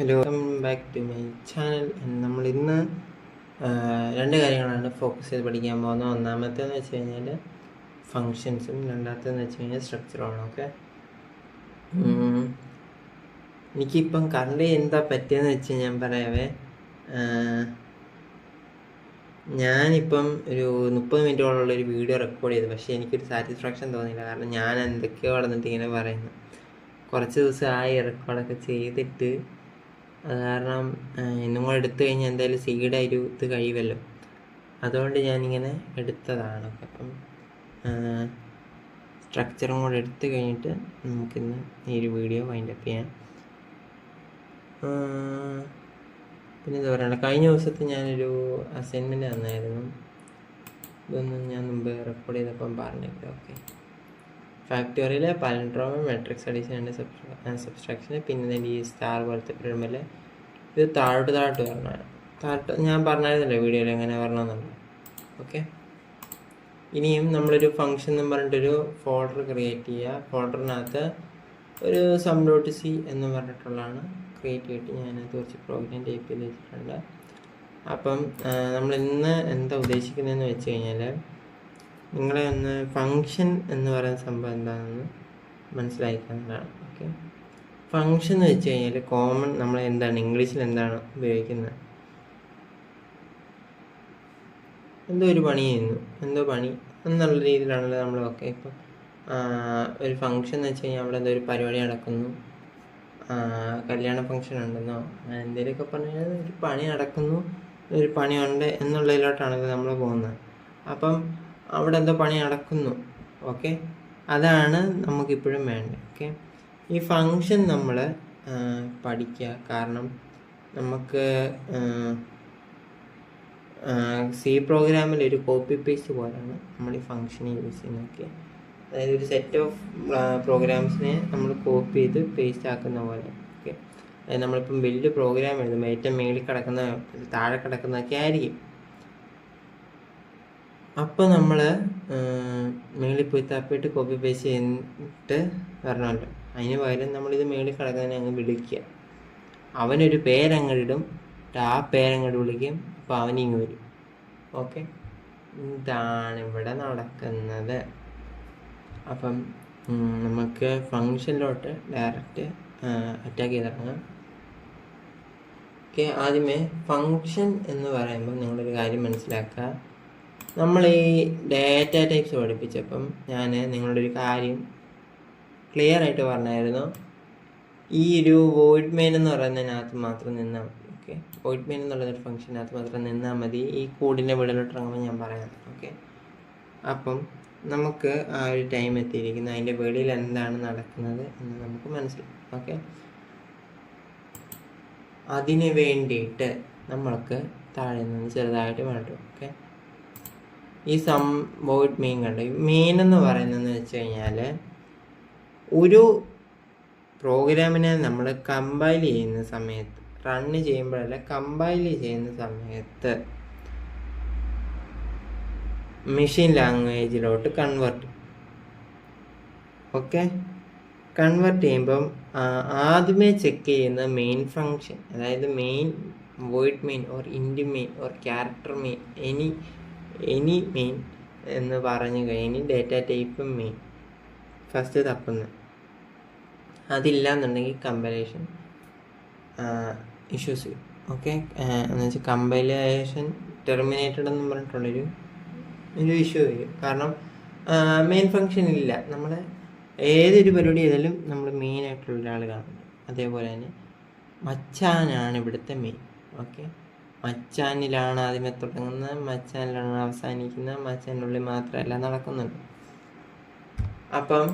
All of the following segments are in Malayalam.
Hello, welcome back to my channel. നമ്മൾ ഇന്ന് രണ്ട് കാര്യങ്ങളാണ് ഫോക്കസ് ചെയ്ത് പഠിക്കാൻ പോകുന്നത്. ഒന്നാമത്തേന്ന് വെച്ച് കഴിഞ്ഞാൽ ഫങ്ഷൻസും, രണ്ടാമത്തേന്ന് വെച്ച് കഴിഞ്ഞാൽ സ്ട്രക്ചറുമാണ്. ഓക്കെ, എനിക്കിപ്പം കറണ്ട് എന്താ പറ്റിയെന്ന് വെച്ച് ഞാൻ പറയാവേ. ഞാനിപ്പം ഒരു 30 മിനിറ്റോളമുള്ളൊരു വീഡിയോ റെക്കോർഡ് ചെയ്തു, പക്ഷേ എനിക്കൊരു സാറ്റിസ്ഫാക്ഷൻ തോന്നിയില്ല. കാരണം ഞാൻ എന്തൊക്കെയോ വളർന്നിട്ട് ഇങ്ങനെ പറയുന്നു. കുറച്ച് ദിവസമായി റെക്കോർഡൊക്കെ ചെയ്തിട്ട്. അത് കാരണം ഇന്നും കൂടെ എടുത്തു കഴിഞ്ഞാൽ എന്തായാലും സീയുടെ ഒരു ഇത് കഴിയുമല്ലോ, അതുകൊണ്ട് ഞാനിങ്ങനെ എടുത്തതാണ്. അപ്പം സ്ട്രക്ചറും കൂടെ എടുത്തു കഴിഞ്ഞിട്ട് നമുക്കിന്ന് ഈ ഒരു വീഡിയോ വൈൻഡപ്പ് ചെയ്യാം. പിന്നെ എന്താ പറയുക, കഴിഞ്ഞ ദിവസത്തെ ഞാനൊരു അസൈൻമെൻറ്റ് തന്നായിരുന്നു. ഇതൊന്നും ഞാൻ മുമ്പ് റെക്കോർഡ് ചെയ്തപ്പം പറഞ്ഞില്ല. Okay, factorial, palindrome, matrix addition and subtraction, പിന്നെ ഈ സ്റ്റാർ പോലത്തെ പിരമിഡിൽ ഇത് താഴോട്ട് വരണം. ഞാൻ പറഞ്ഞായിരുന്നല്ലോ വീഡിയോയിൽ എങ്ങനെ വരണമെന്നുള്ളത്. ഓക്കെ, ഇനിയും നമ്മളൊരു ഫംഗ്ഷൻ എന്ന് പറഞ്ഞിട്ടൊരു ഫോൾഡർ ക്രിയേറ്റ് ചെയ്യുക. ഫോൾഡറിനകത്ത് ഒരു സം.c എന്ന് പറഞ്ഞിട്ടുള്ളതാണ് ക്രിയേറ്റ് ചെയ്തിട്ട് ഞാനത് കുറച്ച് പ്രോഗ്രാം ടൈപ്പ് ചെയ്ത് വെച്ചിട്ടുണ്ട്. അപ്പം നമ്മൾ ഇന്ന് എന്താ ഉദ്ദേശിക്കുന്നതെന്ന് വെച്ച് കഴിഞ്ഞാൽ, നിങ്ങളെ ഒന്ന് ഫങ്ഷൻ എന്ന് പറയുന്ന സംഭവം എന്താണെന്ന് മനസ്സിലാക്കുന്നതാണ്. ഓക്കെ, ഫങ്ഷൻ എന്ന് വെച്ച് കഴിഞ്ഞാൽ കോമൺ നമ്മൾ എന്താണ് ഇംഗ്ലീഷിൽ എന്താണ് ഉപയോഗിക്കുന്നത്, എന്തോ ഒരു പണി ചെയ്യുന്നു, എന്തോ പണി എന്നുള്ള രീതിയിലാണല്ലോ നമ്മൾ. ഓക്കെ, ഇപ്പം ഒരു ഫങ്ഷൻ എന്ന് വെച്ച് കഴിഞ്ഞാൽ അവിടെ എന്തോ ഒരു പരിപാടി നടക്കുന്നു, കല്യാണ ഫങ്ഷൻ ഉണ്ടെന്നോ എന്തെങ്കിലുമൊക്കെ പറഞ്ഞു കഴിഞ്ഞാൽ ഒരു പണി നടക്കുന്നു, ഒരു പണിയുണ്ട് എന്നുള്ളതിലോട്ടാണല്ലോ നമ്മൾ പോകുന്നത്. അപ്പം അവിടെ എന്തോ പണി നടക്കുന്നു. ഓക്കെ, അതാണ് നമുക്കിപ്പോഴും വേണ്ടത്. ഓക്കെ, ഈ ഫങ്ഷൻ നമ്മൾ പഠിക്കുക. കാരണം നമുക്ക് സി പ്രോഗ്രാമിൽ ഒരു കോപ്പി പേസ്റ്റ് പോലെയാണ് നമ്മൾ ഈ ഫങ്ഷനെ യൂസ് ചെയ്യുന്നത്. ഓക്കെ, അതായത് ഒരു സെറ്റ് ഓഫ് പ്രോഗ്രാംസിനെ നമ്മൾ കോപ്പി ചെയ്ത് പേസ്റ്റ് ആക്കുന്ന പോലെ. ഓക്കെ, അതായത് നമ്മളിപ്പം വലിയ പ്രോഗ്രാം എഴുതുമ്പോൾ ഏറ്റവും മേളിൽ കിടക്കുന്ന താഴെ കിടക്കുന്നതൊക്കെ ആയിരിക്കും. അപ്പോൾ നമ്മൾ മേളിൽ പോയി തപ്പിയിട്ട് കോപ്പി പേസ്റ്റ് ചെയ്തിട്ട് വരണമല്ലോ. അതിന് പകരം നമ്മളിത് മേളിൽ കിടക്കുന്നതിനെ അങ്ങ് വിളിക്കുക. അവനൊരു പേരങ്ങിടും, ആ പേരങ്ങോട്ട് വിളിക്കും, അപ്പോൾ അവനിങ്ങ് വരും. ഓക്കെ, ഇതാണ് ഇവിടെ നടക്കുന്നത്. അപ്പം നമുക്ക് ഫങ്ഷനിലോട്ട് ഡയറക്റ്റ് അറ്റാക്ക് ചെയ്തിറങ്ങാം. ഓക്കെ, ആദ്യമേ ഫങ്ഷൻ എന്ന് പറയുമ്പോൾ നിങ്ങളൊരു കാര്യം മനസ്സിലാക്കുക. നമ്മൾ ഈ ഡാറ്റ ടൈപ്സ് പഠിപ്പിച്ചപ്പം ഞാൻ നിങ്ങളുടെ ഒരു കാര്യം ക്ലിയർ ആയിട്ട് പറഞ്ഞായിരുന്നു. ഈ ഒരു വോയിഡ് മെയിൻ എന്ന് പറയുന്നതിനകത്ത് മാത്രം നിന്നാൽ മതി. ഓക്കെ, വോയിഡ് മെയിൻ എന്നുള്ളൊരു ഫംഗ്ഷനകത്ത് മാത്രം നിന്നാൽ മതി. ഈ കോഡിൻ്റെ വെളിയിലോട്ട് ഇറങ്ങുമ്പോൾ ഞാൻ പറയാം. ഓക്കെ, അപ്പം നമുക്ക് ആ ഒരു ടൈം എത്തിയിരിക്കുന്നത്, അതിൻ്റെ വെളിയിൽ എന്താണ് നടക്കുന്നത് എന്ന് നമുക്ക് മനസ്സിലാവും. ഓക്കെ, അതിന് വേണ്ടിയിട്ട് നമ്മൾക്ക് താഴെ നിന്ന് ചെറുതായിട്ട് വേണ്ടു. ഓക്കെ, ഈ സം വോയിഡ് മെയിൻ കണ്ടു. മെയിൻ എന്ന് പറയുന്നതെന്ന് വെച്ച് കഴിഞ്ഞാൽ ഒരു പ്രോഗ്രാമിനെ നമ്മൾ കമ്പൈൽ ചെയ്യുന്ന സമയത്ത്, റണ്ണ് ചെയ്യുമ്പോഴല്ല കമ്പൈൽ ചെയ്യുന്ന സമയത്ത് മെഷീൻ ലാംഗ്വേജിലോട്ട് കൺവേർട്ട്. ഓക്കെ, കൺവേർട്ട് ചെയ്യുമ്പം ആദ്യമേ ചെക്ക് ചെയ്യുന്ന മെയിൻ ഫങ്ഷൻ, അതായത് main, void main or ഇൻറ്റ് main or character main, any main എന്ന് പറഞ്ഞു കഴിഞ്ഞ് ഡേറ്റ ടൈപ്പ് മെയിൻ ഫസ്റ്റ് തപ്പുന്നത്. അതില്ല എന്നുണ്ടെങ്കിൽ കമ്പൈലേഷൻ ഇഷ്യൂസ് വരും. ഓക്കെ, എന്ന് വെച്ചാൽ കമ്പൈലേഷൻ ടെർമിനേറ്റഡ് എന്ന് പറഞ്ഞിട്ടുള്ളൊരു ഇഷ്യൂ വരും. കാരണം മെയിൻ ഫങ്ഷൻ ഇല്ല. നമ്മൾ ഏതൊരു പരിപാടി ചെയ്താലും നമ്മൾ മെയിനായിട്ടുള്ള ഒരാൾ കാണുന്നുണ്ട്. അതേപോലെ തന്നെ മച്ചാനാണ് ഇവിടുത്തെ മെയിൻ. ഓക്കെ, മച്ചാനിലാണ് ആദ്യമേ തുടങ്ങുന്നത്, മച്ചാനിലാണ് അവസാനിക്കുന്നത്, മച്ചാനുള്ളിൽ മാത്രമല്ല നടക്കുന്നുണ്ട്. അപ്പം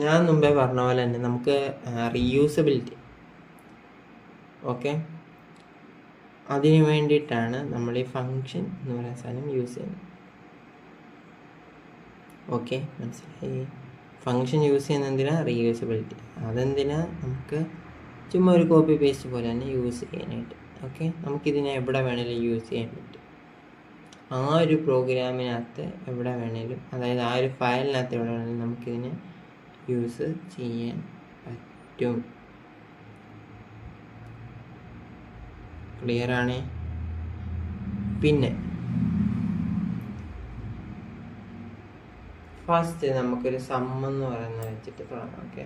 ഞാൻ മുമ്പേ പറഞ്ഞ പോലെ തന്നെ നമുക്ക് റീയൂസബിലിറ്റി. ഓക്കെ, അതിന് വേണ്ടിയിട്ടാണ് നമ്മൾ ഈ ഫങ്ഷൻ എന്ന് പറയുന്ന സാധനം യൂസ് ചെയ്യുന്നത്. ഓക്കെ, മനസ്സിലായി? ഫങ്ഷൻ യൂസ് ചെയ്യുന്ന എന്തിനാ? റീയൂസബിലിറ്റി. അതെന്തിനാ? നമുക്ക് ചുമ്മാ ഒരു കോപ്പി പേസ്റ്റ് പോലെ തന്നെ യൂസ് ചെയ്യാനായിട്ട്. ഓക്കെ, നമുക്കിതിനെ എവിടെ വേണേലും യൂസ് ചെയ്യാൻ പറ്റും. ആ ഒരു പ്രോഗ്രാമിനകത്ത് എവിടെ വേണേലും, അതായത് ആ ഒരു ഫയലിനകത്ത് എവിടെ വേണേലും നമുക്കിതിനെ യൂസ് ചെയ്യാൻ പറ്റും. ക്ലിയർ ആണ്? പിന്നെ ഫസ്റ്റ് നമുക്കൊരു സമ്മെന്ന് പറയുന്നത് വെച്ചിട്ട് തുടങ്ങാം. ഓക്കെ,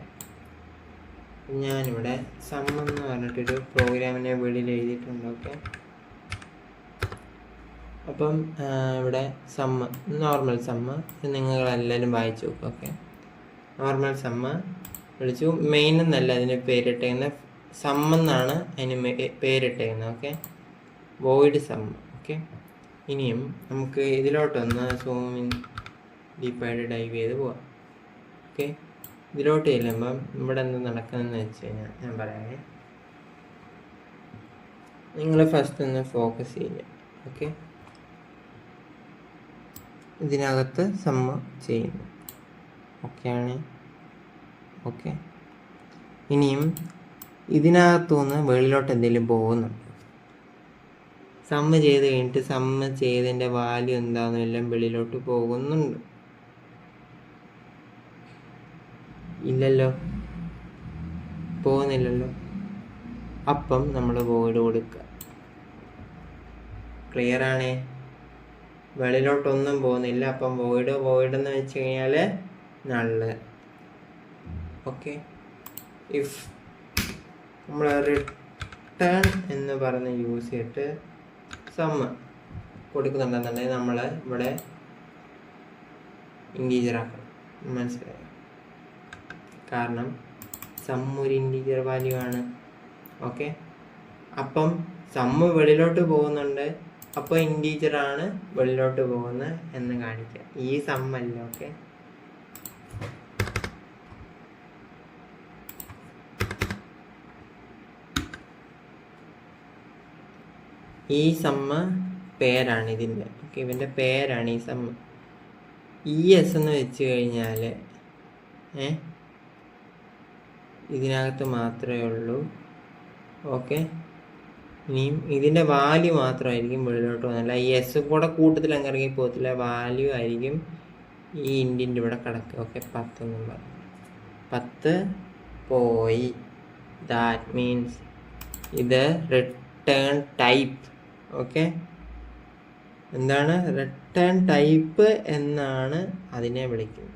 ഞാനിവിടെ സമ്മെന്ന് പറഞ്ഞിട്ടൊരു പ്രോഗ്രാമിനെ വെളിയിൽ എഴുതിയിട്ടുണ്ട്. ഓക്കെ, അപ്പം ഇവിടെ സമ്മ്, നോർമൽ സമ്മ് നിങ്ങളെല്ലാവരും വായിച്ചു നോക്കും. ഓക്കെ, നോർമൽ സമ്മ് വിളിച്ചു. മെയിൻ എന്നല്ല അതിന് പേരിട്ടേക്കുന്നത്, സമ്മെന്നാണ് അതിന് പേരിട്ടേക്കുന്നത്. Okay, void sum. ഓക്കെ, ഇനിയും നമുക്ക് ഇതിലോട്ടൊന്ന് സൂമിൻ ഡീപ്പായിട്ട് ഡൈവ് ചെയ്ത് പോവാം. ഓക്കെ, ഇതിലോട്ട് ചെല്ലുമ്പം ഇവിടെ എന്ത് നടക്കുന്നതെന്ന് വെച്ച് കഴിഞ്ഞാൽ ഞാൻ പറയാമേ. നിങ്ങൾ ഫസ്റ്റ് ഒന്ന് ഫോക്കസ് ചെയ്യുക. ഓക്കെ, ഇതിനകത്ത് സമ്മ് ചെയ്യുന്നു. ഓക്കെയാണ്? ഓക്കെ, ഇനിയും ഇതിനകത്തുനിന്ന് വെളിയിലോട്ട് എന്തെങ്കിലും പോകുന്നുണ്ട്. സമ്മ് ചെയ്ത് കഴിഞ്ഞിട്ട് സമ്മ് ചെയ്തതിൻ്റെ വാല്യൂ എന്താണെന്നും എല്ലാം വെളിയിലോട്ട് പോകുന്നുണ്ട്. ഇല്ലല്ലോ, പോകുന്നില്ലല്ലോ. അപ്പം നമ്മൾ വോയിഡ് കൊടുക്കുക. ക്ലിയർ ആണേ? വെളിയിലോട്ടൊന്നും പോകുന്നില്ല. അപ്പം വോയിഡ് എന്ന് വെച്ച് കഴിഞ്ഞാൽ നള്ള്. ഓക്കെ, ഇഫ് നമ്മൾ റിട്ടേൺ എന്ന് പറഞ്ഞ് യൂസ് ചെയ്തിട്ട് സമ്മ് കൊടുക്കുന്നുണ്ടെന്നുണ്ടെങ്കിൽ നമ്മൾ ഇവിടെ ഇൻറ്റീജർ ആക്കണം. മനസ്സിലായോ? കാരണം സമ്മ് ഒരു ഇൻറ്റീജർ വാല്യൂ ആണ്. ഓക്കെ, അപ്പം സമ്മ് വെളിയിലോട്ട് പോകുന്നുണ്ട്, അപ്പോൾ ഇൻറ്റീജറാണ് വെളിയിലോട്ട് പോകുന്നത് എന്ന് കാണിക്കുക. ഈ സമ്മല്ല. ഓക്കെ, ഈ സമ്മ് പേരാണ് ഇതിൻ്റെ. ഓക്കെ, ഇവൻ്റെ പേരാണ് ഈ സമ്മ്. ES എന്ന് വെച്ച് കഴിഞ്ഞാൽ ഇതിനകത്ത് മാത്രമേ ഉള്ളൂ. ഓക്കെ, ഇനിയും ഇതിൻ്റെ വാല്യൂ മാത്രമായിരിക്കും വെളിയിലോട്ട് പോകുന്നില്ല. ഈ എസ് കൂടെ കൂട്ടത്തിൽ അങ്ങ് ഇറങ്ങി പോകത്തില്ല. വാല്യൂ ആയിരിക്കും ഈ ഇൻറ്റിൻ്റെ ഇവിടെ കിടക്കുക. ഓക്കെ, 10 എന്നും പറഞ്ഞു. 10 പോയി. ദാറ്റ് മീൻസ് ഇത് റിട്ടേൺ ടൈപ്പ്. ഓക്കെ, എന്താണ് റിട്ടേൺ ടൈപ്പ് എന്നാണ് അതിനെ വിളിക്കുന്നത്.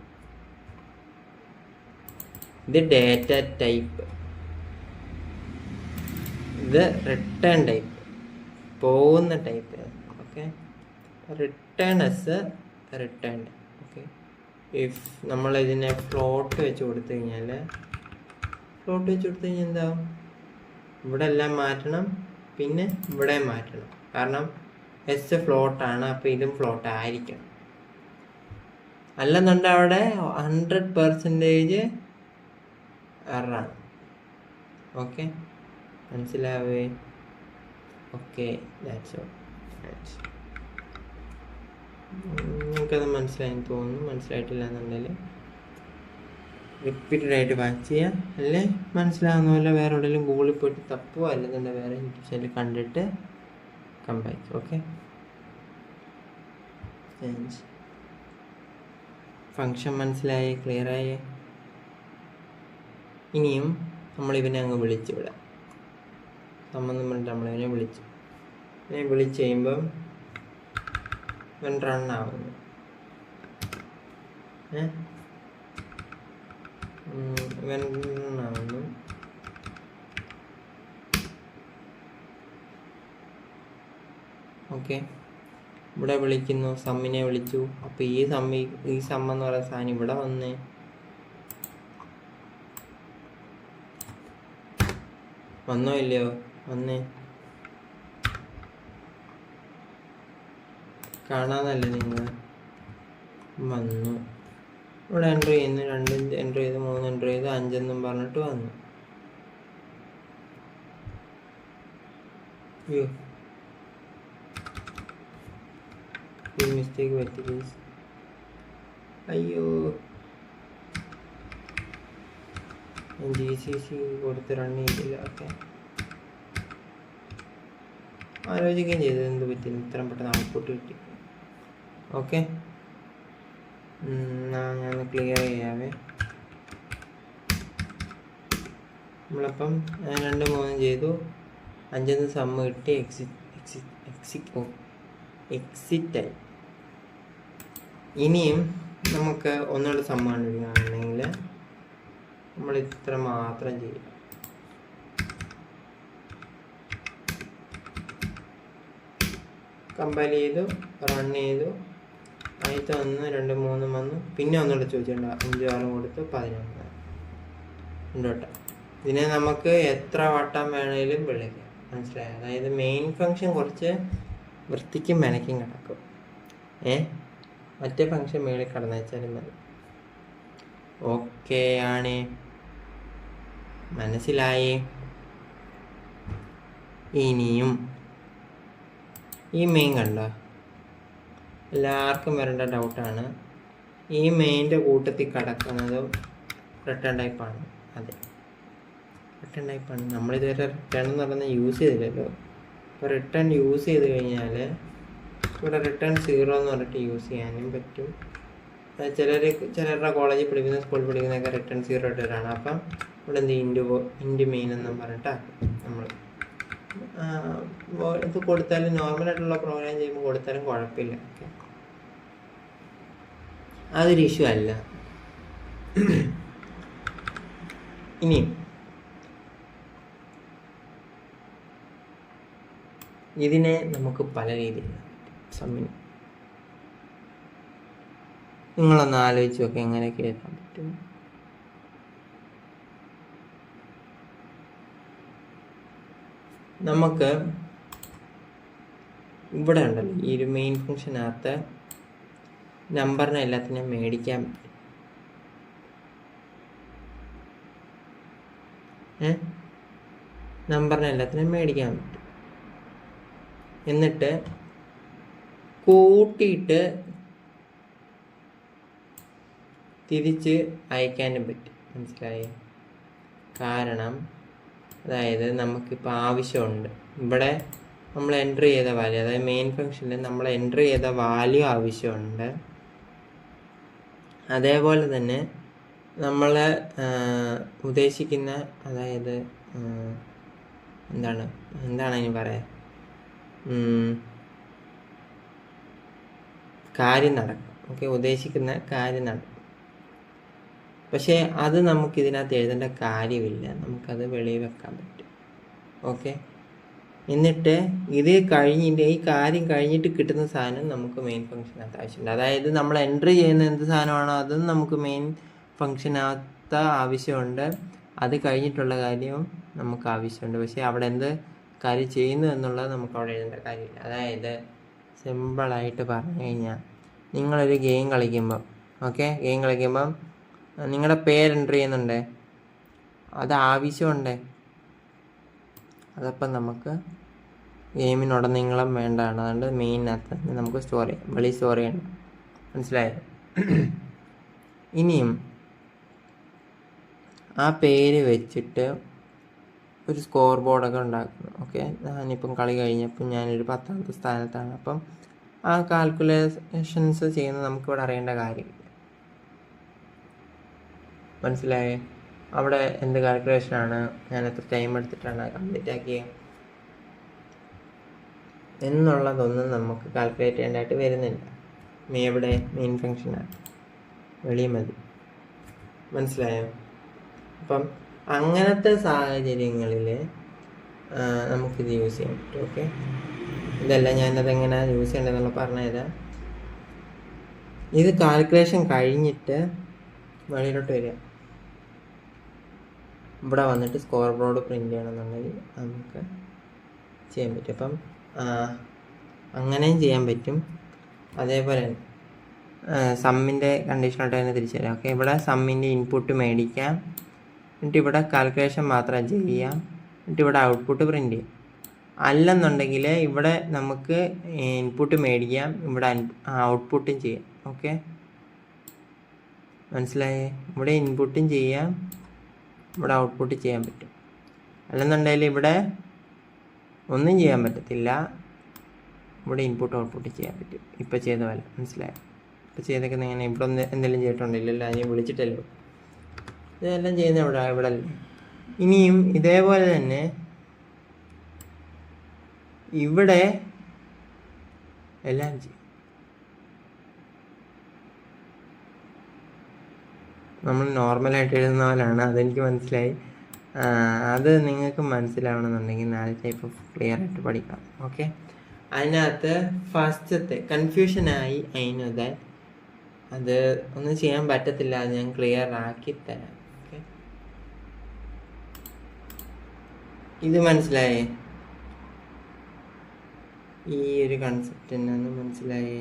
ഇത് ഡേറ്റ ടൈപ്പ്, ഇത് റിട്ടേൺ ടൈപ്പ്, പോകുന്ന type. Okay, return S return. Okay, if നമ്മൾ ഇതിനെ ഫ്ലോട്ട് വെച്ച് കൊടുത്തു കഴിഞ്ഞാൽ എന്താവും? ഇവിടെ എല്ലാം മാറ്റണം, പിന്നെ ഇവിടെ മാറ്റണം. കാരണം എസ് ഫ്ലോട്ടാണ്, അപ്പോൾ ഇതും ഫ്ലോട്ട് ആയിരിക്കണം. അല്ലെന്നുണ്ട് അവിടെ 100% എററാണ്. ഓക്കെ, മനസ്സിലാവേ? Okay, that's all. നിങ്ങൾക്കത് മനസ്സിലായെന്ന് തോന്നുന്നു. മനസ്സിലായിട്ടില്ല എന്നുണ്ടെങ്കിൽ റിപ്പീറ്റഡ് ആയിട്ട് വാച്ച് ചെയ്യുക. അല്ലേ മനസ്സിലാകുന്ന പോലെ വേറെ എവിടെയെങ്കിലും ഗൂഗിളിൽ പോയിട്ട് തപ്പുക, അല്ലെന്നുണ്ടെങ്കിൽ വേറെ യൂട്യൂബ് ചാനൽ കണ്ടിട്ട് കമ്പാക്ക്. ഓക്കെ, ഫങ്ഷൻ മനസ്സിലായേ? ക്ലിയറായേ? ഇനിയും നമ്മളിവനെ അങ്ങ് വിളിച്ചു വിടാം. സംബന്ധം പറഞ്ഞിട്ട് നമ്മളിവനെ വിളിച്ചു. ഇവനെ വിളിച്ച് കഴിയുമ്പം ഇവൻ റണ്ണാവുന്നു. ഇവൻ റണ്ണാവുന്നു. ഓക്കെ, ഇവിടെ വിളിക്കുന്നു, സമ്മിനെ വിളിച്ചു. അപ്പോൾ ഈ സമ്മെന്ന് പറയുന്ന സാധനം ഇവിടെ വന്നേ. വന്നോ ഇല്ലയോ? വന്നേ. കാണാന്നല്ലേ നിങ്ങൾ? വന്നു. ഇവിടെ എൻ്റർ ചെയ്യുന്നു. 2 എൻ്റർ ചെയ്ത്, 3 എൻ്റർ ചെയ്ത്, 5 എന്നും പറഞ്ഞിട്ട് വന്നു. അയ്യോ, ഈ മിസ്റ്റേക്ക് പറ്റി പ്ലീസ്. അയ്യോ, GCC കൊടുത്ത് റൺ ചെയ്തില്ല. ഓക്കെ, ആലോചിക്കുകയും ചെയ്തത് എന്ത് പറ്റി ഇത്രയും പെട്ടെന്ന് ഔട്ട്പുട്ട് കിട്ടി. ഓക്കെ, ഞാൻ ക്ലിയർ ചെയ്യാവേ. നമ്മളപ്പം 2 3 ചെയ്തു, 5 സമ്മ് കിട്ടി, എക്സിറ്റായി. ഇനിയും നമുക്ക് ഒന്നുകൂടെ സമ്മ് കണ്ടുപിടിക്കുകയാണെങ്കിൽ നമ്മൾ ഇത്ര മാത്രം ചെയ്യും. കമ്പൈൽ ചെയ്തു, റൺ ചെയ്തു, ആദ്യത്തെ 1 2 3 വന്നു, പിന്നെ ഒന്നുകൂടെ ചോദിച്ചിട്ടുണ്ട്, 5 6 കൊടുത്തു, 11 ഉണ്ടോട്ടെ. ഇതിനെ നമുക്ക് എത്ര വട്ടം വേണേലും വിളിക്കാം, മനസ്സിലായോ? അതായത് മെയിൻ ഫംഗ്ഷൻ കുറച്ച് വൃത്തിക്കും മെനക്കും കിടക്കും. മറ്റേ ഫംഗ്ഷൻ മേളിൽ കടന്നു വെച്ചാലും മതി. ഓക്കെ ആണ്, മനസ്സിലായി? ഇനിയും ഈ മെയിൻ കണ്ടോ, എല്ലാവർക്കും വരേണ്ട ഡൗട്ടാണ്. ഈ മെയിൻ്റെ കൂട്ടത്തിൽ കിടക്കുന്നതും റിട്ടേൺ ടൈപ്പാണ്. അതെ, റിട്ടേൺ ടൈപ്പാണ്. നമ്മളിതുവരെ റിട്ടേൺ എന്ന് പറയുന്നത് യൂസ് ചെയ്തില്ലല്ലോ. അപ്പോൾ റിട്ടേൺ യൂസ് ചെയ്ത് കഴിഞ്ഞാൽ ഇവിടെ റിട്ടേൺ 0 എന്ന് പറഞ്ഞിട്ട് യൂസ് ചെയ്യാനും പറ്റും. ചിലരുടെ കോളേജിൽ പഠിക്കുന്ന, സ്കൂളിൽ പഠിക്കുന്നതൊക്കെ റിട്ടേൺ 0 ഇട്ടിട്ടാണ്. അപ്പം ഇവിടെ എന്ത് ഇൻറ്റു മെയിൻ എന്നും പറഞ്ഞിട്ടാണ് നമ്മൾ ഇത് കൊടുത്താലും, നോർമലായിട്ടുള്ള പ്രോഗ്രാം ചെയ്യുമ്പോൾ കൊടുത്താലും കുഴപ്പമില്ല. ഓക്കെ, അതൊരു ഇഷ്യൂ അല്ല. ഇനിയും ഇതിനെ നമുക്ക് പല രീതിയിൽ സമ്മിന് നിങ്ങളൊന്ന് ആലോചിച്ച് നോക്കി എങ്ങനെയൊക്കെ എഴുതാൻ പറ്റും. നമുക്ക് ഇവിടെ ഉണ്ടല്ലോ ഈ ഒരു മെയിൻ ഫംഗ്ഷനകത്ത് നമ്പറിനെ എല്ലാത്തിനെയും മേടിക്കാൻ പറ്റും. നമ്പറിനെ എല്ലാത്തിനെയും മേടിക്കാൻ പറ്റും. എന്നിട്ട് കൂട്ടിയിട്ട് തിരിച്ച് അയക്കാനും പറ്റും, മനസ്സിലായി? കാരണം അതായത് നമുക്കിപ്പോൾ ആവശ്യമുണ്ട്, ഇവിടെ നമ്മൾ എൻ്റർ ചെയ്ത വാല്യൂ, അതായത് മെയിൻ ഫംഗ്ഷനിൽ നമ്മൾ എൻ്റർ ചെയ്ത വാല്യൂ ആവശ്യമുണ്ട്. അതേപോലെ തന്നെ നമ്മൾ ഉദ്ദേശിക്കുന്ന, അതായത് എന്താണ് അതിന് പറയാം, കാര്യം നടക്കും. ഓക്കെ, ഉദ്ദേശിക്കുന്ന കാര്യം നടക്കും. പക്ഷേ അത് നമുക്കിതിനകത്ത് എഴുതേണ്ട കാര്യമില്ല, നമുക്കത് വെളിയിൽ വെക്കാൻ പറ്റും. ഓക്കെ, എന്നിട്ട് ഇത് കഴിഞ്ഞിട്ട്, ഈ കാര്യം കഴിഞ്ഞിട്ട് കിട്ടുന്ന സാധനം നമുക്ക് മെയിൻ ഫംഗ്ഷനകത്ത് ആവശ്യമുണ്ട്. അതായത് നമ്മൾ എൻ്റർ ചെയ്യുന്ന എന്ത് സാധനമാണോ അതും നമുക്ക് മെയിൻ ഫംഗ്ഷനകത്ത് ആവശ്യമുണ്ട്. അത് കഴിഞ്ഞിട്ടുള്ള കാര്യവും നമുക്ക് ആവശ്യമുണ്ട്. പക്ഷേ അവിടെ എന്ത് കാര്യം ചെയ്യുന്നു എന്നുള്ളത് നമുക്ക് അവിടെ എഴുതേണ്ട കാര്യമില്ല. അതായത് സിമ്പിളായിട്ട് പറഞ്ഞു കഴിഞ്ഞാൽ, നിങ്ങളൊരു ഗെയിം കളിക്കുമ്പം, ഓക്കെ, ഗെയിം കളിക്കുമ്പം നിങ്ങളുടെ പേര് എൻ്റർ ചെയ്യുന്നുണ്ട്, അത് ആവശ്യമുണ്ട്. അതപ്പം നമുക്ക് ഗെയിമിനുടനീളം വേണ്ടതാണ്. അതുകൊണ്ട് മെയിനകത്ത് നമുക്ക് സ്റ്റോർ ചെയ്യാം, വെളി സ്റ്റോർ ചെയ്യണം, മനസ്സിലായോ? ഇനിയും ആ പേര് വെച്ചിട്ട് ഒരു സ്കോർ ബോർഡൊക്കെ ഉണ്ടാക്കുന്നു. ഓക്കെ, ഞാനിപ്പം കളി കഴിഞ്ഞപ്പം ഞാനൊരു 10ാമത്തെ സ്ഥാനത്താണ്. അപ്പം ആ കാൽക്കുലേഷൻസ് ചെയ്യുന്നത് നമുക്കിവിടെ അറിയേണ്ട കാര്യമില്ല, മനസ്സിലായേ? അവിടെ എന്ത് കാൽക്കുലേഷനാണ്, ഞാൻ എത്ര ടൈം എടുത്തിട്ടാണ് കംപ്ലീറ്റ് ആക്കിയത് എന്നുള്ളതൊന്നും നമുക്ക് കാൽക്കുലേറ്റ് ചെയ്യേണ്ടതായിട്ട് വരുന്നില്ല. എവിടെ മെയിൻ ഫംഗ്ഷനാണ്, വെളി മതി, മനസ്സിലായോ? അപ്പം അങ്ങനത്തെ സാഹചര്യങ്ങളിൽ നമുക്കിത് യൂസ് ചെയ്യാൻ പറ്റും. ഓക്കെ, ഇതല്ല ഞാനതെങ്ങനെ യൂസ് ചെയ്യേണ്ടതെന്നുള്ള പറഞ്ഞുതരാം. ഇത് കാൽക്കുലേഷൻ കഴിഞ്ഞിട്ട് വെളിയിലോട്ട് വരിക, ഇവിടെ വന്നിട്ട് സ്കോർ ബോർഡ് പ്രിൻ്റ് ചെയ്യണമെന്നുണ്ടെങ്കിൽ നമുക്ക് ചെയ്യാൻ പറ്റും. അപ്പം അങ്ങനെയും ചെയ്യാൻ പറ്റും. അതേപോലെ സമ്മിൻ്റെ കണ്ടീഷനായിട്ട് തന്നെ തിരിച്ചു തരാം. ഓക്കെ, ഇവിടെ സമ്മിൻ്റെ ഇൻപുട്ട് മേടിക്കാം, എന്നിട്ട് ഇവിടെ കാൽക്കുലേഷൻ മാത്രം ചെയ്യാം, എന്നിട്ട് ഇവിടെ ഔട്ട്പുട്ട് പ്രിൻ്റ് ചെയ്യാം. അല്ലെന്നുണ്ടെങ്കിൽ ഇവിടെ നമുക്ക് ഇൻപുട്ട് മേടിക്കാം, ഇവിടെ ഔട്ട്പുട്ടും ചെയ്യാം. ഓക്കെ, മനസ്സിലായേ? ഇവിടെ ഇൻപുട്ടും ചെയ്യാം, ഇവിടെ ഔട്ട്പുട്ട് ചെയ്യാൻ പറ്റും. അല്ലെന്നുണ്ടെങ്കിൽ ഇവിടെ ഒന്നും ചെയ്യാൻ പറ്റത്തില്ല, ഇവിടെ ഇൻപുട്ട് ഔട്ട്പുട്ട് ചെയ്യാൻ പറ്റും. ഇപ്പം ചെയ്ത പോലെ, മനസ്സിലായോ? ഇപ്പം ചെയ്തൊക്കെ ഇങ്ങനെ ഇവിടെ എന്തെങ്കിലും ചെയ്തിട്ടുണ്ടല്ലോ, ഞാൻ വിളിച്ചിട്ടല്ലോ. ഇതെല്ലാം ചെയ്യുന്ന ഇവിടെ അല്ലേ, ഇനിയും ഇതേപോലെ തന്നെ ഇവിടെ എല്ലാം ചെയ്യും. നമ്മൾ നോർമലായിട്ട് എഴുതുന്ന പോലെയാണ്, അതെനിക്ക് മനസ്സിലായി. അത് നിങ്ങൾക്ക് മനസ്സിലാവണമെന്നുണ്ടെങ്കിൽ 4 ടൈപ്പ് ക്ലിയർ ആയിട്ട് പഠിക്കണം. ഓക്കെ, അതിനകത്ത് ഫസ്റ്റത്തെ കൺഫ്യൂഷനായി അതിനത് അത് ഒന്നും ചെയ്യാൻ പറ്റത്തില്ല, അത് ഞാൻ ക്ലിയർ ആക്കി തരാം. ഓക്കെ, ഇത് മനസ്സിലായേ? ഈ ഒരു കൺസെപ്റ്റ് എന്നാന്ന് മനസ്സിലായേ?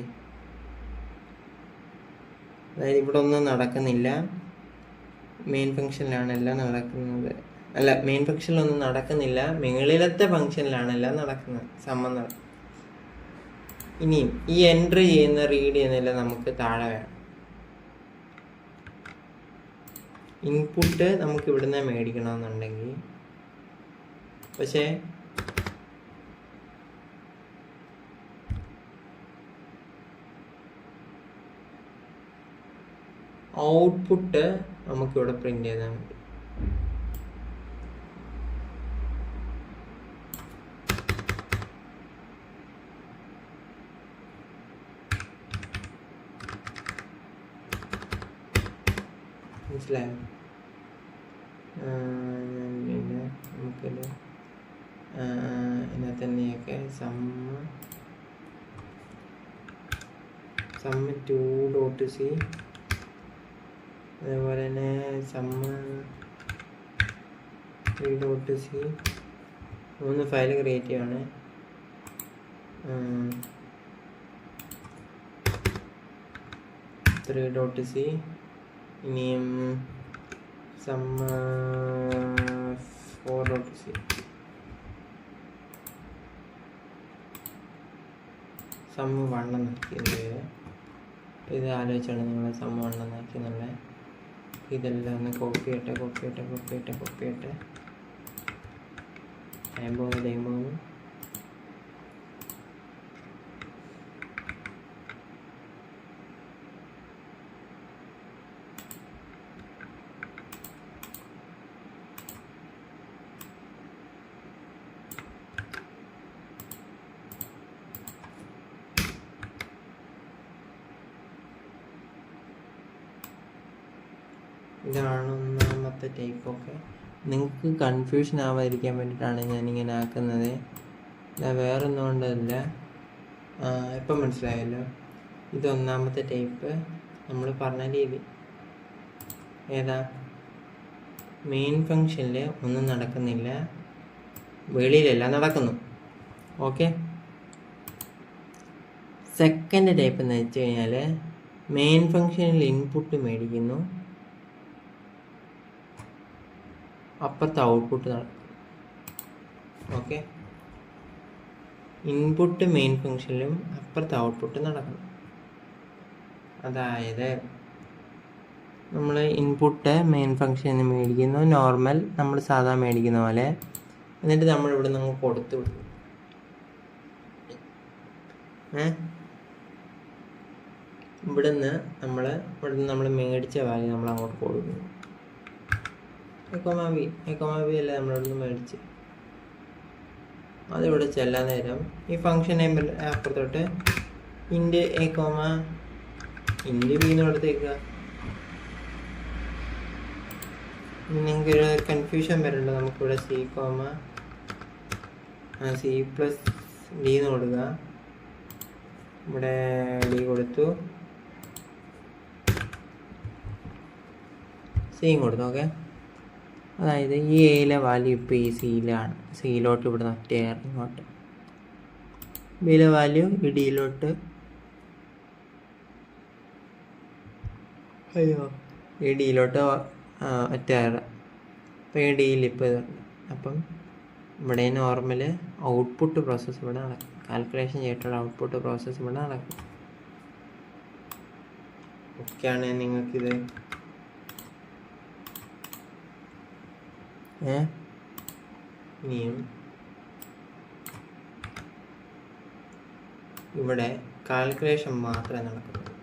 അതായത് ഇവിടെ ഒന്നും നടക്കുന്നില്ല, മെയിൻ ഫംഗ്ഷനിലാണ് എല്ലാം നടക്കുന്നത്. അല്ല, മെയിൻ ഫംഗ്ഷനിലൊന്നും നടക്കുന്നില്ല, മുകളിലത്തെ ഫംഗ്ഷനിലാണ് എല്ലാം നടക്കുന്നത്, സമം നടക്കും. ഇനിയും ഈ എൻട്രി ചെയ്യുന്ന റീഡ് ചെയ്യുന്നതെല്ലാം നമുക്ക് താഴെ വേണം. ഇൻപുട്ട് നമുക്ക് ഇവിടുന്ന് മേടിക്കണമെന്നുണ്ടെങ്കിൽ, പക്ഷേ ഔട്ട്പുട്ട് നമുക്കിവിടെ പ്രിന്റ് ചെയ്താൽ മതി. മനസ്സിലായോ? പിന്നെ നമുക്കിത് ഇതിനകത്ത് തന്നെയൊക്കെ സമ്മ് 2.c, അതേപോലെ തന്നെ സമ്മ് 3.c, 3 ഫയൽ ക്രിയേറ്റ് ചെയ്യാണ്. .c, ഇനിയും സമ്മ് 4.c. സമ്മ് 1 എന്നാക്കിയത്. ഇത് ആലോചിച്ചാണ് നിങ്ങൾ സമ്മ് 1 എന്നാക്കിയെന്നുള്ള. ഇതെല്ലാം ഒന്ന് കോപ്പി ചെയ്യട്ടെ. ടൈം പോകുന്നു. ഇതാണ് ഒന്നാമത്തെ ടൈപ്പ്. ഓക്കെ, നിങ്ങൾക്ക് കൺഫ്യൂഷൻ ആവാതിരിക്കാൻ വേണ്ടിയിട്ടാണ് ഞാനിങ്ങനെ ആക്കുന്നത്. വേറൊന്നും കൊണ്ടല്ല. ഇപ്പം മനസ്സിലായല്ലോ. ഇത് ഒന്നാമത്തെ ടൈപ്പ്. നമ്മൾ പറഞ്ഞ രീതി ഏതാ? മെയിൻ ഫംഗ്ഷനിൽ ഒന്നും നടക്കുന്നില്ല, വെളിയിലെല്ലാം നടക്കുന്നു. ഓക്കെ, സെക്കൻഡ് ടൈപ്പ് എന്ന് വെച്ച് കഴിഞ്ഞാൽ മെയിൻ ഫംഗ്ഷനിൽ ഇൻപുട്ട് മേടിക്കുന്നു, അപ്പുറത്ത് ഔട്ട്പുട്ട് നടക്കും. ഓക്കെ, ഇൻപുട്ട് മെയിൻ ഫംഗ്ഷനിലും അപ്പുറത്ത് ഔട്ട്പുട്ട് നടക്കണം. അതായത് നമ്മൾ ഇൻപുട്ട് മെയിൻ ഫംഗ്ഷനിൽ മേടിക്കുന്നു, നോർമൽ നമ്മൾ സാധാ മേടിക്കുന്ന പോലെ. എന്നിട്ട് നമ്മൾ ഇവിടെ നിന്ന് കൊടുത്തു വിടുന്നു. ഇവിടുന്ന് നമ്മൾ മേടിച്ച വാല്യൂ നമ്മൾ അങ്ങോട്ട് കൊടുക്കുന്നു. എക്കോമാബി അല്ലേ നമ്മളിവിടുന്ന് മേടിച്ച്. അതിവിടെ ചെല്ലാൻ നേരം ഈ ഫംഗ്ഷൻ നെയിമിൽ അപ്പുറത്തോട്ട് ഇൻഡ് ഇൻഡ് ബി എന്ന് കൊടുത്തേക്കുക. നിങ്ങൾക്കൊരു കൺഫ്യൂഷൻ വരണ്ട. നമുക്കിവിടെ C+d എന്ന് കൊടുക്കുക. ഇവിടെ ഡി കൊടുത്തു, സിയും കൊടുത്തു. ഓക്കെ, അതായത് ഈ എയിലെ വാല്യൂ ഇപ്പോൾ ഈ സിയിലാണ്. സിയിലോട്ട് ഇവിടെ ഒറ്റ ഇങ്ങോട്ട്, ബിയിലെ വാല്യൂ ഈ ഡിയിലോട്ട്, ഈ ഡിയിലോട്ട് ഒറ്റ അപ്പോൾ ഈ ഡിയിൽ ഇപ്പോൾ ഇതുണ്ട്. അപ്പം ഇവിടെ നോർമൽ ഔട്ട്പുട്ട് പ്രോസസ്സ് ഇവിടെ നടക്കും. കാൽക്കുലേഷൻ ചെയ്തിട്ടുള്ള ഔട്ട്പുട്ട് പ്രോസസ്സ് ഇവിടെ നടക്കും. ഓക്കെയാണ് നിങ്ങൾക്കിത്? ഇനിയും ഇവിടെ കാൽക്കുലേഷൻ മാത്രമേ നടക്കുന്നുള്ളൂ.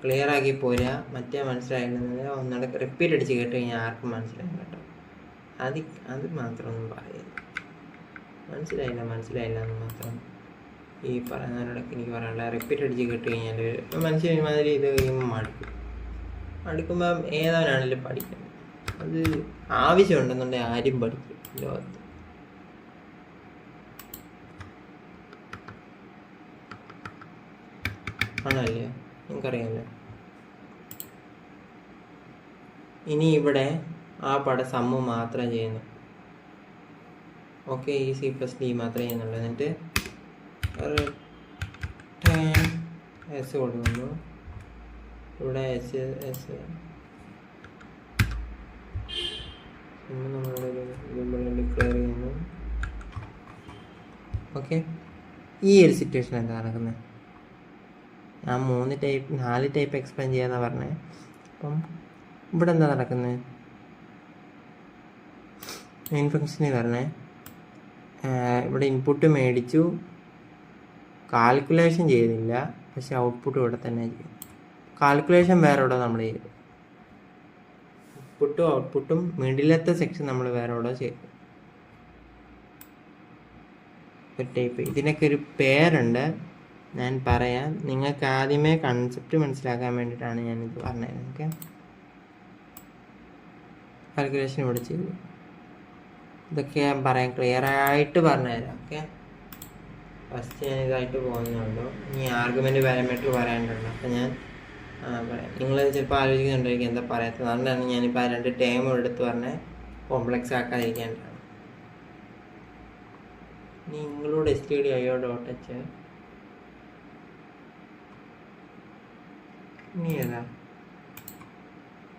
ക്ലിയർ ആക്കി പോരാ. മറ്റേ മനസ്സിലായിരുന്നത് ഒന്നുകൂടെ റിപ്പീറ്റ് അടിച്ച് കേട്ട് കഴിഞ്ഞാൽ ആർക്കും മനസ്സിലാകും കേട്ടോ. അത് മാത്രമൊന്നും പറയരുത്. മനസ്സിലായില്ല എന്ന് മാത്രം ഈ പറയുന്നവരോടൊക്കെ എനിക്ക് പറയാനുള്ള. റിപ്പീറ്റ് അടിച്ച് കേട്ട് കഴിഞ്ഞാൽ മനുഷ്യൻ ഒരുമാതിരി ഇത് കഴിയുമ്പോൾ മടുക്കുമ്പം ഏതവനാണെങ്കിലും പഠിക്കണം. അത് ആവശ്യമുണ്ടെന്നുണ്ടെങ്കിൽ ആരും പഠിക്കും ലോകത്ത്. ആണല്ലേ, നിങ്ങൾക്കറിയാമല്ലോ. ഇനി ഇവിടെ ആ സമ്മ് മാത്രം ചെയ്യുന്നു. ഓക്കെ, ഈ C+D മാത്രമേ ചെയ്യുന്നുള്ളൂ. എന്നിട്ട് എസ് കൊടുക്കുന്നു. ഇവിടെ എസ് നമ്മളുടെ ഡിക്ലെയർ ചെയ്യുന്നു. ഓക്കെ, ഈ ഒരു സിറ്റുവേഷൻ എന്താ നടക്കുന്നത്? ഞാൻ 4 ടൈപ്പ് എക്സ്പ്ലെയിൻ ചെയ്യാന്നാണ് പറഞ്ഞത്. അപ്പം ഇവിടെ എന്താ നടക്കുന്നത്? മെയിൻ ഫംഗ്ഷനിൽ പറഞ്ഞേ ഇവിടെ ഇൻപുട്ട് മേടിച്ചു, കാൽക്കുലേഷൻ ചെയ്തില്ല, പക്ഷെ ഔട്ട്പുട്ട് ഇവിടെ തന്നെ ചെയ്യും. കാൽക്കുലേഷൻ വേറെ ഇവിടെ നമ്മൾ ചെയ്തു, ഇൻപുട്ടും ഔട്ട്പുട്ടും മിഡിലത്തെ സെക്ഷൻ നമ്മൾ വേറെ ഇവിടെ ചെയ്തു. ഒരു ടൈപ്പ്. ഇതിനൊക്കെ ഒരു പേരുണ്ട്, ഞാൻ പറയാം. നിങ്ങൾക്ക് ആദ്യമേ കൺസെപ്റ്റ് മനസ്സിലാക്കാൻ വേണ്ടിയിട്ടാണ് ഞാനിത് പറഞ്ഞത്. ഓക്കെ, കാൽക്കുലേഷൻ ഇവിടെ ചെയ്തു. ഇതൊക്കെ ഞാൻ പറയാം, ക്ലിയർ ആയിട്ട് പറഞ്ഞുതരാം. ഓക്കെ, ഫസ്റ്റ് ഞാൻ ഇതായിട്ട് പോകുന്നുണ്ടോ. ഇനി ആർഗ്യുമെൻറ്റ് പാരാമീറ്റർ പറയാനുണ്ടോ. അപ്പം ഞാൻ പറയാം. നിങ്ങൾ ചിലപ്പോൾ ആലോചിക്കുന്നുണ്ടായിരിക്കും എന്താ പറയാത്തത്. അതുകൊണ്ടാണ് ഞാനിപ്പോൾ ആ 2 ടേം എടുത്ത് പറഞ്ഞ് കോംപ്ലക്സ് ആക്കാതിരിക്കേണ്ടതാണ്. ഇനി നിങ്ങളോട് stdio.h ഇനി ഏതാ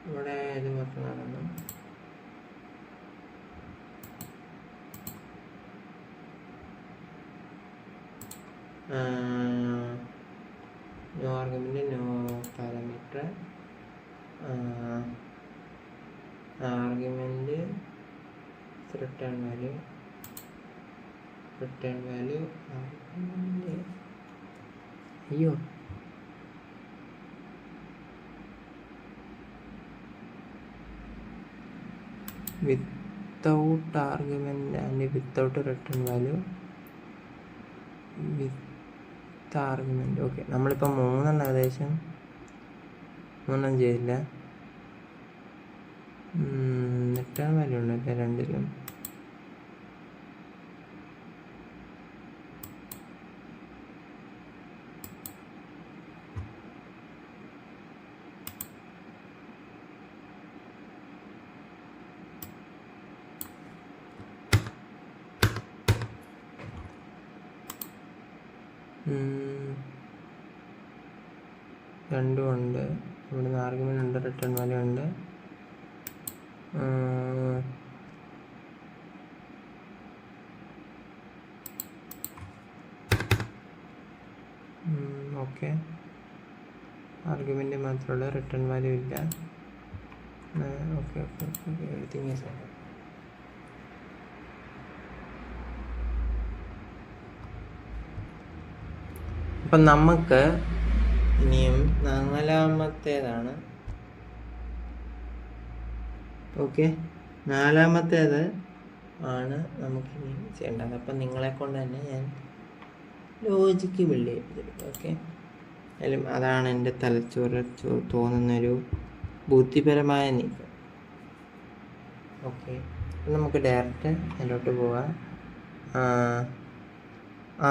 ഇവിടെ ഇത് മാത്രം നടന്നു. No argument, no parameter, argument, return value, അയ്യോ without argument and without return value, with argument. Okay, നമ്മളിപ്പോൾ 3 ഏകദേശം 3 ചെയ്തില്ല. റിട്ടേൺ വാല്യൂ ഉണ്ടല്ലേ 2ലും. രണ്ടും ഉണ്ട്. ഇവിടുന്ന് ആർഗ്യുമെന്റ് ഉണ്ട്, റിട്ടേൺ വാല്യൂ ഉണ്ട്. ഓക്കെ, ആർഗ്യുമെന്റ് മാത്രമല്ല, റിട്ടേൺ വാല്യൂ ഇല്ല. Okay okay okay, everything is okay. അപ്പം നമുക്ക് ഇനിയും 4ാമത്തേതാണ്. ഓക്കെ, 4ാമത്തേത് ആണ് നമുക്കിനി ചെയ്യേണ്ടത്. അപ്പം നിങ്ങളെ കൊണ്ട് തന്നെ ഞാൻ ലോജിക്ക് ബിൽഡ് ചെയ്യിപ്പിച്ചെടുക്കും. ഓക്കെ, അതിലും അതാണ് എൻ്റെ തലച്ചോറ് തോന്നുന്നൊരു ബുദ്ധിപരമായ നീക്കം. ഓക്കെ, നമുക്ക് ഡയറക്റ്റ് അതിലോട്ട് പോവാം.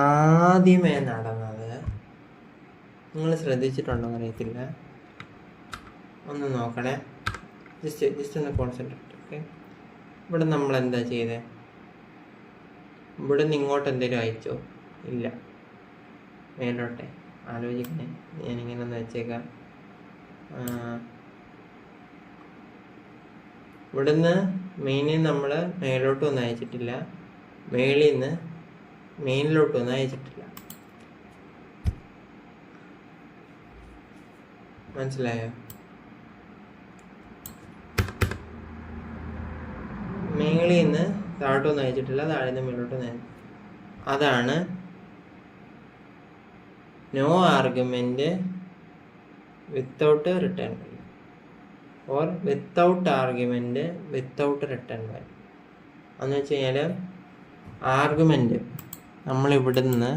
ആദ്യമേ നടന്നത് നിങ്ങൾ ശ്രദ്ധിച്ചിട്ടുണ്ടോ എന്നറിയത്തില്ല, ഒന്ന് നോക്കണേ. ജസ്റ്റ് ഒന്ന് കോൺസെൻട്രേറ്റ്. ഓക്കെ, ഇവിടെ നമ്മൾ എന്താ ചെയ്തത്? ഇവിടെ നിന്ന് ഇങ്ങോട്ട് എന്തെങ്കിലും അയച്ചോ? ഇല്ല. മേലോട്ടെ ആലോചിക്കണേ. ഞാനിങ്ങനെ ഒന്ന് വെച്ചേക്കാം. ഇവിടുന്ന് മെയിനിൽ നമ്മൾ മേലോട്ടൊന്നും അയച്ചിട്ടില്ല, മേളിൽ നിന്ന് മെയിനിലോട്ടൊന്നും അയച്ചിട്ടില്ല. മനസ്സിലായോ? മേളിൽ നിന്ന് താഴോട്ടൊന്നും അയച്ചിട്ടില്ല, താഴെ നിന്ന് മേലോട്ടൊന്നും. അതാണ് no argument without return value or without argument without return value. എന്ന് വെച്ച് കഴിഞ്ഞാൽ ആർഗ്യുമെൻ്റ് നമ്മളിവിടുന്ന്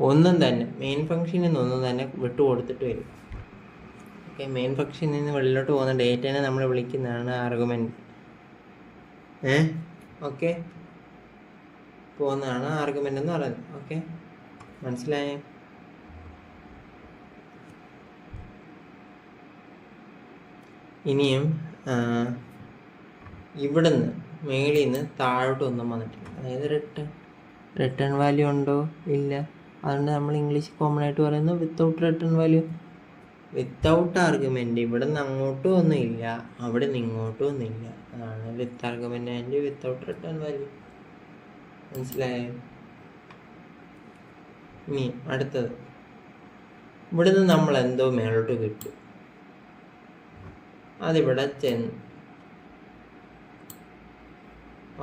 ഒന്നും തന്നെ മെയിൻ ഫംഗ്ഷനിൽ നിന്നൊന്നും തന്നെ വിട്ടു കൊടുത്തിട്ട് വരും. ഓക്കെ, മെയിൻ ഫംഗ്ഷനിൽ നിന്ന് വെളിയിലോട്ട് പോകുന്ന ഡേറ്റനെ നമ്മൾ വിളിക്കുന്നതാണ് ആർഗ്യുമെൻ്റ്. ഓക്കെ, പോകുന്നതാണ് ആർഗ്യുമെൻ്റ് എന്ന് പറയുന്നത്. ഓക്കെ, മനസ്സിലായേ? ഇനിയും ഇവിടുന്ന് മേളിൽ നിന്ന് താഴോട്ടൊന്നും വന്നിട്ടില്ല. അതായത് റിട്ടേൺ വാല്യൂ ഉണ്ടോ? ഇല്ല. അതുകൊണ്ട് നമ്മൾ ഇംഗ്ലീഷ് കോമൺ ആയിട്ട് പറയുന്നത് without return value. Without argument ഇവിടെ നിന്ന് അങ്ങോട്ടും ഒന്നുമില്ല, അവിടെ നിന്ന് ഇങ്ങോട്ടും ഒന്നുമില്ല. അതാണ് with argument and without return value. മനസ്സിലായോ? ഇനി അടുത്തത്, ഇവിടുന്ന് നമ്മൾ എന്തോ മേലോട്ട് കിട്ടും. അതിവിടെ ചെന്ന്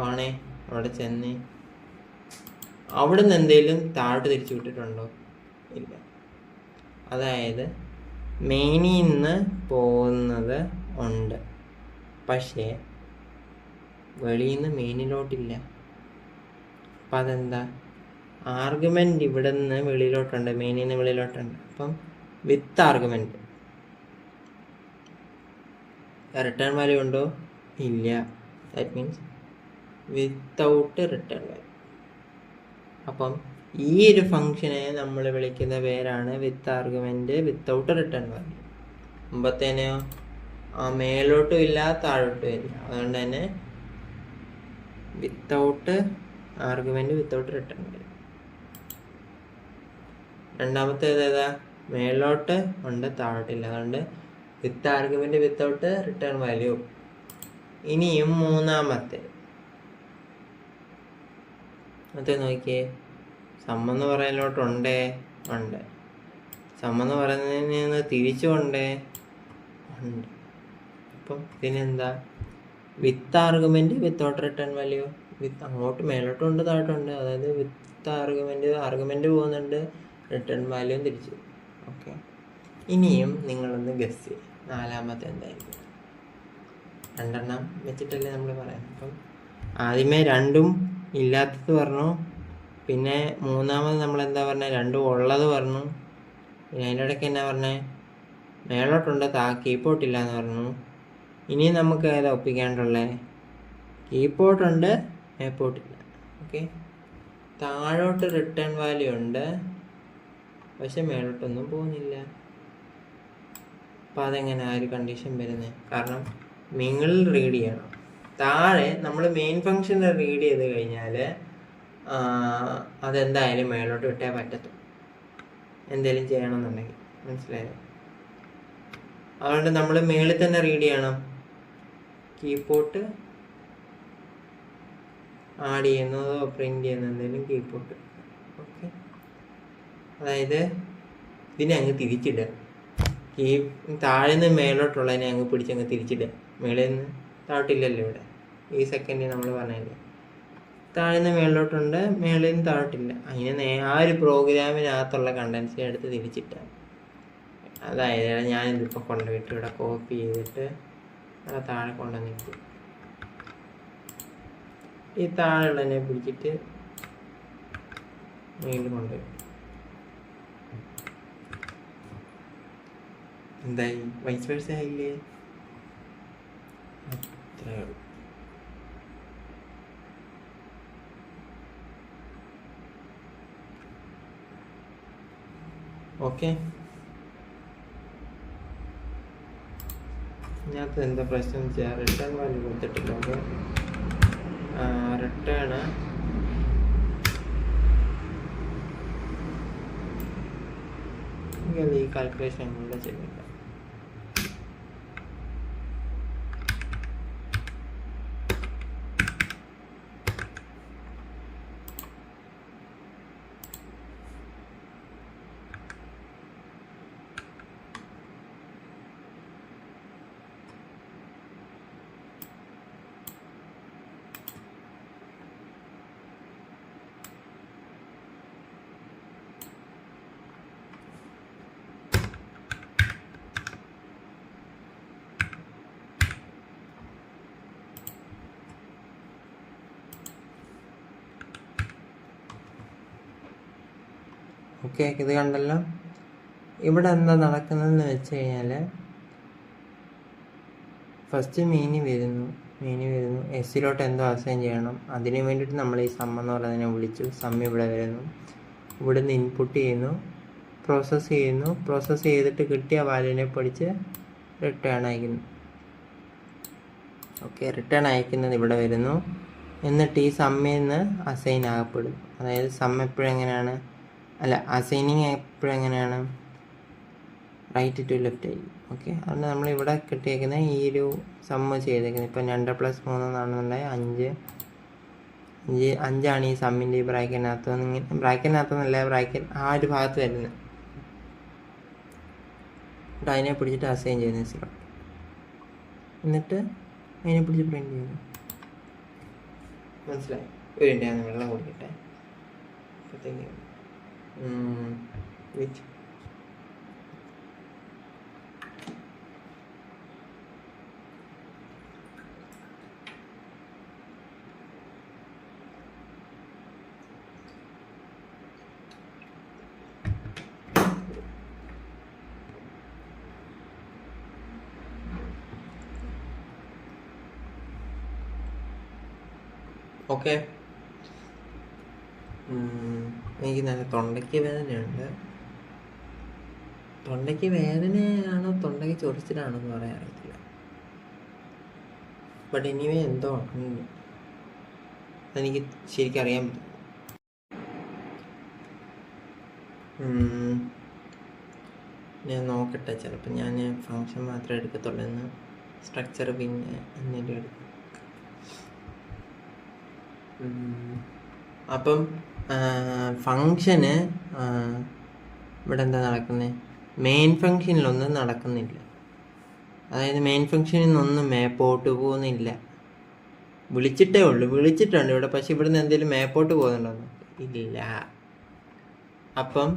ആണേ, അവിടെ ചെന്ന് അവിടെ നിന്ന് എന്തെങ്കിലും താഴോട്ട് തിരിച്ചു വിട്ടിട്ടുണ്ടോ? ഇല്ല. അതായത് മെയിനിൽ നിന്ന് പോകുന്നത് ഉണ്ട്, പക്ഷേ വെളിയിൽ നിന്ന് മെയിനിലോട്ടില്ല. അപ്പം അതെന്താ? ആർഗ്യുമെൻ്റ് ഇവിടെ നിന്ന് വെളിയിലോട്ടുണ്ട്, മെയിനിൽ നിന്ന് വെളിയിലോട്ടുണ്ട്. അപ്പം വിത്ത് ആർഗ്യുമെൻ്റ് റിട്ടേൺ വാല്യൂ ഉണ്ടോ? ഇല്ല. That means without return value. അപ്പം ഈ ഒരു ഫംഗ്ഷനെ നമ്മൾ വിളിക്കുന്ന പേരാണ് വിത്ത് ആർഗ്യുമെൻ്റ് വിത്തൗട്ട് റിട്ടേൺ വാല്യൂ. മുമ്പത്തേനെയോ മേലോട്ടും ഇല്ല താഴോട്ടും ഇല്ല, അതുകൊണ്ട് തന്നെ without argument without return value. രണ്ടാമത്തേത് ഏതാ? മേലോട്ട് ഉണ്ട് താഴോട്ടില്ല, അതുകൊണ്ട് വിത്ത് ആർഗ്യുമെൻ്റ് വിത്തൗട്ട് റിട്ടേൺ വാല്യൂ. ഇനിയും മൂന്നാമത്തെ നോക്കിയേ, സമ്മെന്ന് പറയുന്നതിലോട്ടുണ്ടേ ഉണ്ട്, സമ്മെന്ന് പറയുന്നതിന് നിന്ന് തിരിച്ചുകൊണ്ടേ ഉണ്ട്. അപ്പം ഇതിനെന്താ? വിത്ത് ആർഗ്യുമെൻ്റ് വിത്തൗട്ട് റിട്ടേൺ വാല്യൂ. വിത്ത് അങ്ങോട്ട് മേലോട്ടും ഉണ്ട് താഴോട്ടുണ്ട്, അതായത് വിത്ത് ആർഗ്യുമെൻ്റ് പോകുന്നുണ്ട്, റിട്ടേൺ വാല്യൂവും തിരിച്ചു. ഓക്കെ, ഇനിയും നിങ്ങളൊന്ന് ഗസ് ചെയ്യും നാലാമത്തെ എന്തായിരിക്കും? രണ്ടെണ്ണം വെച്ചിട്ടല്ലേ നമ്മൾ പറയാം. അപ്പം ആദ്യമേ രണ്ടും ഇല്ലാത്തത് പറഞ്ഞു, പിന്നെ മൂന്നാമത് നമ്മൾ എന്താ പറഞ്ഞത്? രണ്ടും ഉള്ളത് പറഞ്ഞു. പിന്നെ അതിൻ്റെ ഇടയ്ക്ക് എന്നാ പറഞ്ഞേ? മേലോട്ടുണ്ട് കീപോർട്ടില്ല എന്ന് പറഞ്ഞു. ഇനി നമുക്ക് ഏതാ ഒപ്പിക്കാണ്ടുള്ളത്? കീപോർട്ടുണ്ട്, മേപ്പോർട്ടില്ല. ഓക്കെ, താഴോട്ട് റിട്ടേൺ വാല്യൂ ഉണ്ട്, പക്ഷെ മേലോട്ടൊന്നും പോകുന്നില്ല. അപ്പം അതെങ്ങനെ ആ ഒരു കണ്ടീഷൻ വരുന്നത്? കാരണം നിങ്ങൾ റീഡ് ചെയ്യണം. താഴെ നമ്മൾ മെയിൻ ഫംഗ്ഷൻ റീഡ് ചെയ്ത് കഴിഞ്ഞാൽ അതെന്തായാലും മേലോട്ട് വിട്ടേ പറ്റത്തുള്ളൂ, എന്തെങ്കിലും ചെയ്യണമെന്നുണ്ടെങ്കിൽ. മനസ്സിലായോ? അതുകൊണ്ട് നമ്മൾ മേളിൽ തന്നെ റീഡ് ചെയ്യണം. കീപോർട്ട് ആഡ് ചെയ്യുന്നതോ പ്രിന്റ് ചെയ്യുന്ന എന്തെങ്കിലും കീപോർട്ട്. ഓക്കെ, അതായത് ഇതിനെ അങ്ങ് തിരിച്ചിടുക. താഴെ നിന്ന് മേലോട്ടുള്ളതിനെ അങ്ങ് പിടിച്ചങ്ങ് തിരിച്ചിടുക. മേളിൽ നിന്ന് താഴോട്ടില്ലല്ലോ ഇവിടെ. ഈ സെക്കൻഡിൽ നമ്മൾ പറഞ്ഞില്ലേ, താഴെ നിന്ന് മേളിലോട്ടുണ്ട്, മേളിൽ നിന്ന് താഴോട്ടില്ല. അങ്ങനെ ആ ഒരു പ്രോഗ്രാമിനകത്തുള്ള കണ്ടൻസിനെ എടുത്ത് തിരിച്ചിട്ടാൽ. അതായത് ഞാനിതിപ്പോൾ കൊണ്ടുപോയിട്ട് ഇവിടെ കോപ്പി ചെയ്തിട്ട് അവിടെ താഴെ കൊണ്ടുവന്നിട്ട് ഈ താഴെയുള്ളതിനെ പിടിച്ചിട്ട് മേളിൽ കൊണ്ടുപോയി. എന്തായി? വൈസ് വേഴ്സ ആയില്ലേ? അത്രേ ഉള്ളൂ. ഓക്കെ, ഇതിനകത്ത് എന്താ പ്രശ്നം വെച്ചാൽ റിട്ടേൺ വാല്യൂ കൊടുത്തിട്ടില്ല. ഓക്കെ, റിട്ടേൺ ഈ കാൽക്കുലേഷൻ കൂടെ ചെയ്തില്ല. ഓക്കെ, ഇത് കണ്ടല്ലോ. ഇവിടെ എന്താ നടക്കുന്നതെന്ന് വെച്ച് കഴിഞ്ഞാൽ ഫസ്റ്റ് മീനി വരുന്നു. എസ്സിലോട്ട് എന്തോ അസൈൻ ചെയ്യണം. അതിന് വേണ്ടിയിട്ട് നമ്മൾ ഈ സം എന്ന് പറയുന്നതിനെ വിളിച്ചു. സം ഇവിടെ വരുന്നു. ഇവിടുന്ന് ഇൻപുട്ട് ചെയ്യുന്നു, പ്രോസസ്സ് ചെയ്തിട്ട് കിട്ടിയ വാല്യൂവിനെ പഠിച്ച് റിട്ടേൺ അയക്കുന്നു. ഓക്കെ, റിട്ടേൺ അയക്കുന്നത് ഇവിടെ വരുന്നു. എന്നിട്ട് ഈ സമ്മിൽ നിന്ന് അസൈൻ ആകപ്പെടും. അതായത് സം എപ്പോഴെങ്ങനെയാണ്, അസൈനിങ് എപ്പോഴെങ്ങനെയാണ്, റൈറ്റ് ടു ലെഫ്റ്റ് ആയിരിക്കും. ഓക്കെ, അതുകൊണ്ട് നമ്മളിവിടെ കിട്ടിയേക്കുന്ന ഈ ഒരു സമ്മ് ചെയ്തേക്കുന്നത് ഇപ്പം 2 + 3 എന്നാണെന്നുണ്ടെങ്കിൽ 5 ഈ സമ്മിൻ്റെ ഈ ബ്രാക്കറ്റിനകത്തുനിന്നല്ല, ബ്രാക്കറ്റ് ആ ഒരു ഭാഗത്ത് വരുന്നത്. എന്നിട്ട് അതിനെ പിടിച്ചിട്ട് അസൈൻ ചെയ്യുന്ന സിലോട്ട്, എന്നിട്ട് അതിനെ പിടിച്ച് പ്രിൻറ്റ് ചെയ്യുന്നു. മനസ്സിലായി? ഒരു മിനിറ്റ് ഞാൻ വെള്ളം കുടിക്കട്ടെ. അപ്പോഴത്തേക്ക് വെച്ച് ഓക്കെ. എനിക്ക് നല്ല തൊണ്ടയ്ക്ക് വേദനയുണ്ട്. തൊണ്ടയ്ക്ക് വേദനയാണോ തൊണ്ടയ്ക്ക് ചൊറിച്ചിലാണോ എന്ന് പറയാൻ അറിയത്തില്ല. ബട്ട് എനിവേ എന്തോ അതെനിക്ക് ശരിക്കും അറിയാൻ പറ്റും. ഞാൻ നോക്കട്ടെ, ചിലപ്പോൾ ഞാൻ ഫങ്ഷൻ മാത്രമേ എടുക്കത്തുള്ളൂ എന്ന്, സ്ട്രക്ചർ പിന്നെ എന്തെങ്കിലും എടുക്കും. അപ്പം ഫങ്ഷന് ഇവിടെ എന്താ നടക്കുന്നത്, മെയിൻ ഫങ്ഷനിലൊന്നും നടക്കുന്നില്ല. അതായത് മെയിൻ ഫങ്ഷനിൽ നിന്നൊന്നും മേപ്പോട്ട് പോകുന്നില്ല. വിളിച്ചിട്ടുണ്ട് ഇവിടെ, പക്ഷെ ഇവിടുന്ന് എന്തെങ്കിലും മേപ്പോട്ട് പോകുന്നുണ്ടോ? ഇല്ല. അപ്പം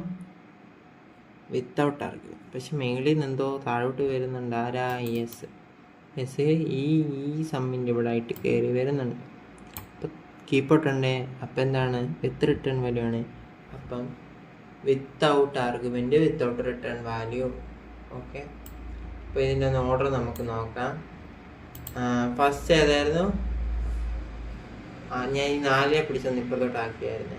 വിത്തൗട്ട് ആർഗ്യുമെന്റ്. പക്ഷെ മേളിൽ നിന്ന് എന്തോ താഴോട്ട് വരുന്നുണ്ട്. ആരാ? എസ് ഈ സമ്മിൻ്റെ ഇവിടെ ആയിട്ട് കയറി വരുന്നുണ്ട്. കീപ്പോട്ട് ഉണ്ട്. അപ്പം എന്താണ്? വിത്ത് റിട്ടേൺ വാല്യൂ ആണ്. അപ്പം without argument, without return value. Okay, അപ്പോൾ ഇതിൻ്റെ ഒന്ന് ഓർഡർ നമുക്ക് നോക്കാം. ഫസ്റ്റ് ഏതായിരുന്നു? ഞാൻ ഈ 4 പിടിച്ചൊന്ന് ഇപ്പുറത്തോട്ട് ആക്കിയായിരുന്നു.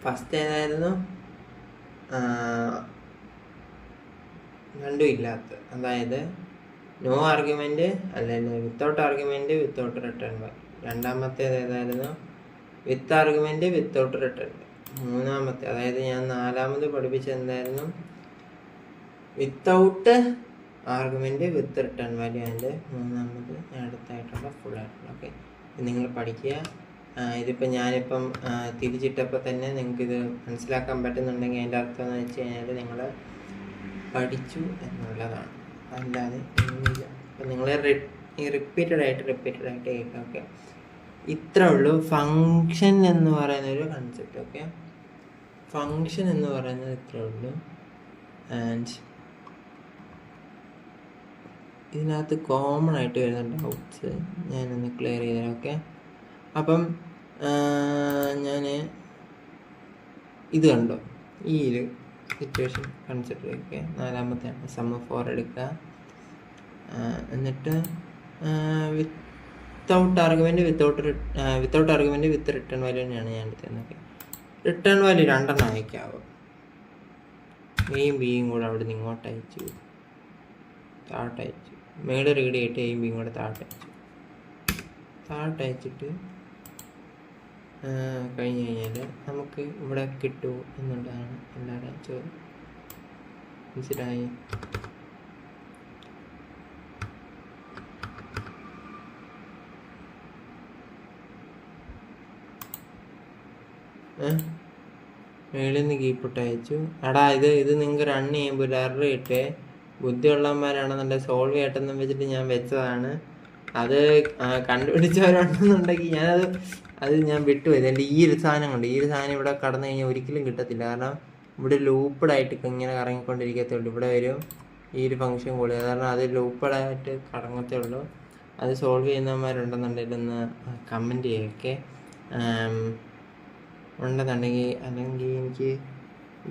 ഫസ്റ്റ് ഏതായിരുന്നു? 2 ഇല്ലാത്ത, അതായത് നോ ആർഗ്യുമെൻറ്റ് അല്ലെങ്കിൽ without argument, without return value. രണ്ടാമത്തേത് ഏതായിരുന്നു? വിത്ത് ആർഗ്യുമെൻറ്റ്, വിത്തൗട്ട് റിട്ടേൺ വാല്യൂ. മൂന്നാമത്തെ, അതായത് ഞാൻ 4ാമത് പഠിപ്പിച്ചത് എന്തായിരുന്നു? വിത്തൗട്ട് ആർഗ്യുമെൻറ്റ്, വിത്ത് റിട്ടേൺ വാല്യൂ. അതിൻ്റെ 3ാമത് ഞാൻ അടുത്തായിട്ടുള്ള ഫുള്ളായിട്ടുള്ള. ഓക്കെ, നിങ്ങൾ പഠിക്കുക. ഇതിപ്പോൾ ഞാനിപ്പം തിരിച്ചിട്ടപ്പോൾ തന്നെ നിങ്ങൾക്കിത് മനസ്സിലാക്കാൻ പറ്റുന്നുണ്ടെങ്കിൽ അതിൻ്റെ അർത്ഥം എന്ന് വെച്ച് കഴിഞ്ഞാൽ നിങ്ങൾ പഠിച്ചു എന്നുള്ളതാണ്, അല്ലാതെ ഒന്നുമില്ല. അപ്പം നിങ്ങൾ റിപ്പീറ്റഡ് ആയിട്ട് കേൾക്കാം. ഓക്കെ, ഇത്രേ ഉള്ളൂ ഫങ്ഷൻ എന്ന് പറയുന്ന ഒരു കൺസെപ്റ്റ്. ഓക്കെ, ഫങ്ഷൻ എന്ന് പറയുന്നത് ഇത്രേ ഉള്ളൂ. ആൻഡ് ഇതിനകത്ത് കോമൺ ആയിട്ട് വരുന്ന ഡൗട്ട്സ് ഞാനൊന്ന് ക്ലിയർ ചെയ്തുതരാം. ഓക്കെ, അപ്പം ഞാൻ ഇത് കണ്ടോ, ഈ ഒരു സിറ്റുവേഷൻ കൺസിഡർ ചെയ്യുക. 4ാമത്തെയാണ് സം 4 എടുക്കുക. എന്നിട്ട് വിത്തൗട്ട് ആർഗ്യുമെൻറ്റ്, വിത്തൗട്ട് ആർഗ്യുമെൻറ്റ്, വിത്ത് റിട്ടേൺ വാല്യൂ തന്നെയാണ് ഞാൻ എടുത്തത്. Okay, return value 2 അയക്കാവും. എയും ബിയും കൂടെ അവിടെ നിന്ന് ഇങ്ങോട്ട് അയച്ചു, താഴോട്ട് അയച്ചു. മേളിൽ റീഡ് ചെയ്തിട്ട് എയും ബിയും കൂടെ താഴോട്ട് അയച്ചിട്ട് കഴിഞ്ഞ് കഴിഞ്ഞാൽ നമുക്ക് ഇവിടെ കിട്ടൂ എന്നുള്ളതാണ് എല്ലാവരുടെയും ചോദ്യം. മനസ്സിലായി? മേളിൽ നിന്ന് കീപ്പിട്ട് അയച്ചു. എടാ ഇത് നിങ്ങൾക്ക് റൺ ചെയ്യുമ്പോൾ ഒരു എറർ ഇട്ടേ. ബുദ്ധിയുള്ളവന്മാരാണെന്നുണ്ടെങ്കിൽ സോൾവ് ചെയ്യട്ടെന്നും വെച്ചിട്ട് ഞാൻ വെച്ചതാണ്. അത് കണ്ടുപിടിച്ചവരുണ്ടെന്നുണ്ടെങ്കിൽ അത് ഞാൻ വിട്ടുപോയത്. എൻ്റെ ഈ ഒരു സാധനം കൊണ്ട്, ഈ ഒരു സാധനം ഇവിടെ കടന്നു കഴിഞ്ഞാൽ ഒരിക്കലും കിട്ടത്തില്ല. കാരണം ഇവിടെ ലൂപ്പഡായിട്ട് ഇങ്ങനെ കറങ്ങിക്കൊണ്ടിരിക്കത്തേ ഉള്ളൂ. ഇവിടെ വരും ഈ ഒരു ഫംഗ്ഷൻ കൂടി, കാരണം അത് ലൂപ്പഡായിട്ട് കറങ്ങത്തേ ഉള്ളൂ. അത് സോൾവ് ചെയ്യുന്നവന്മാരുണ്ടെന്നുണ്ടെങ്കിൽ ഒന്ന് കമൻറ്റ് ചെയ്യൊക്കെ. ഉണ്ടെന്നുണ്ടെങ്കിൽ, അല്ലെങ്കിൽ എനിക്ക്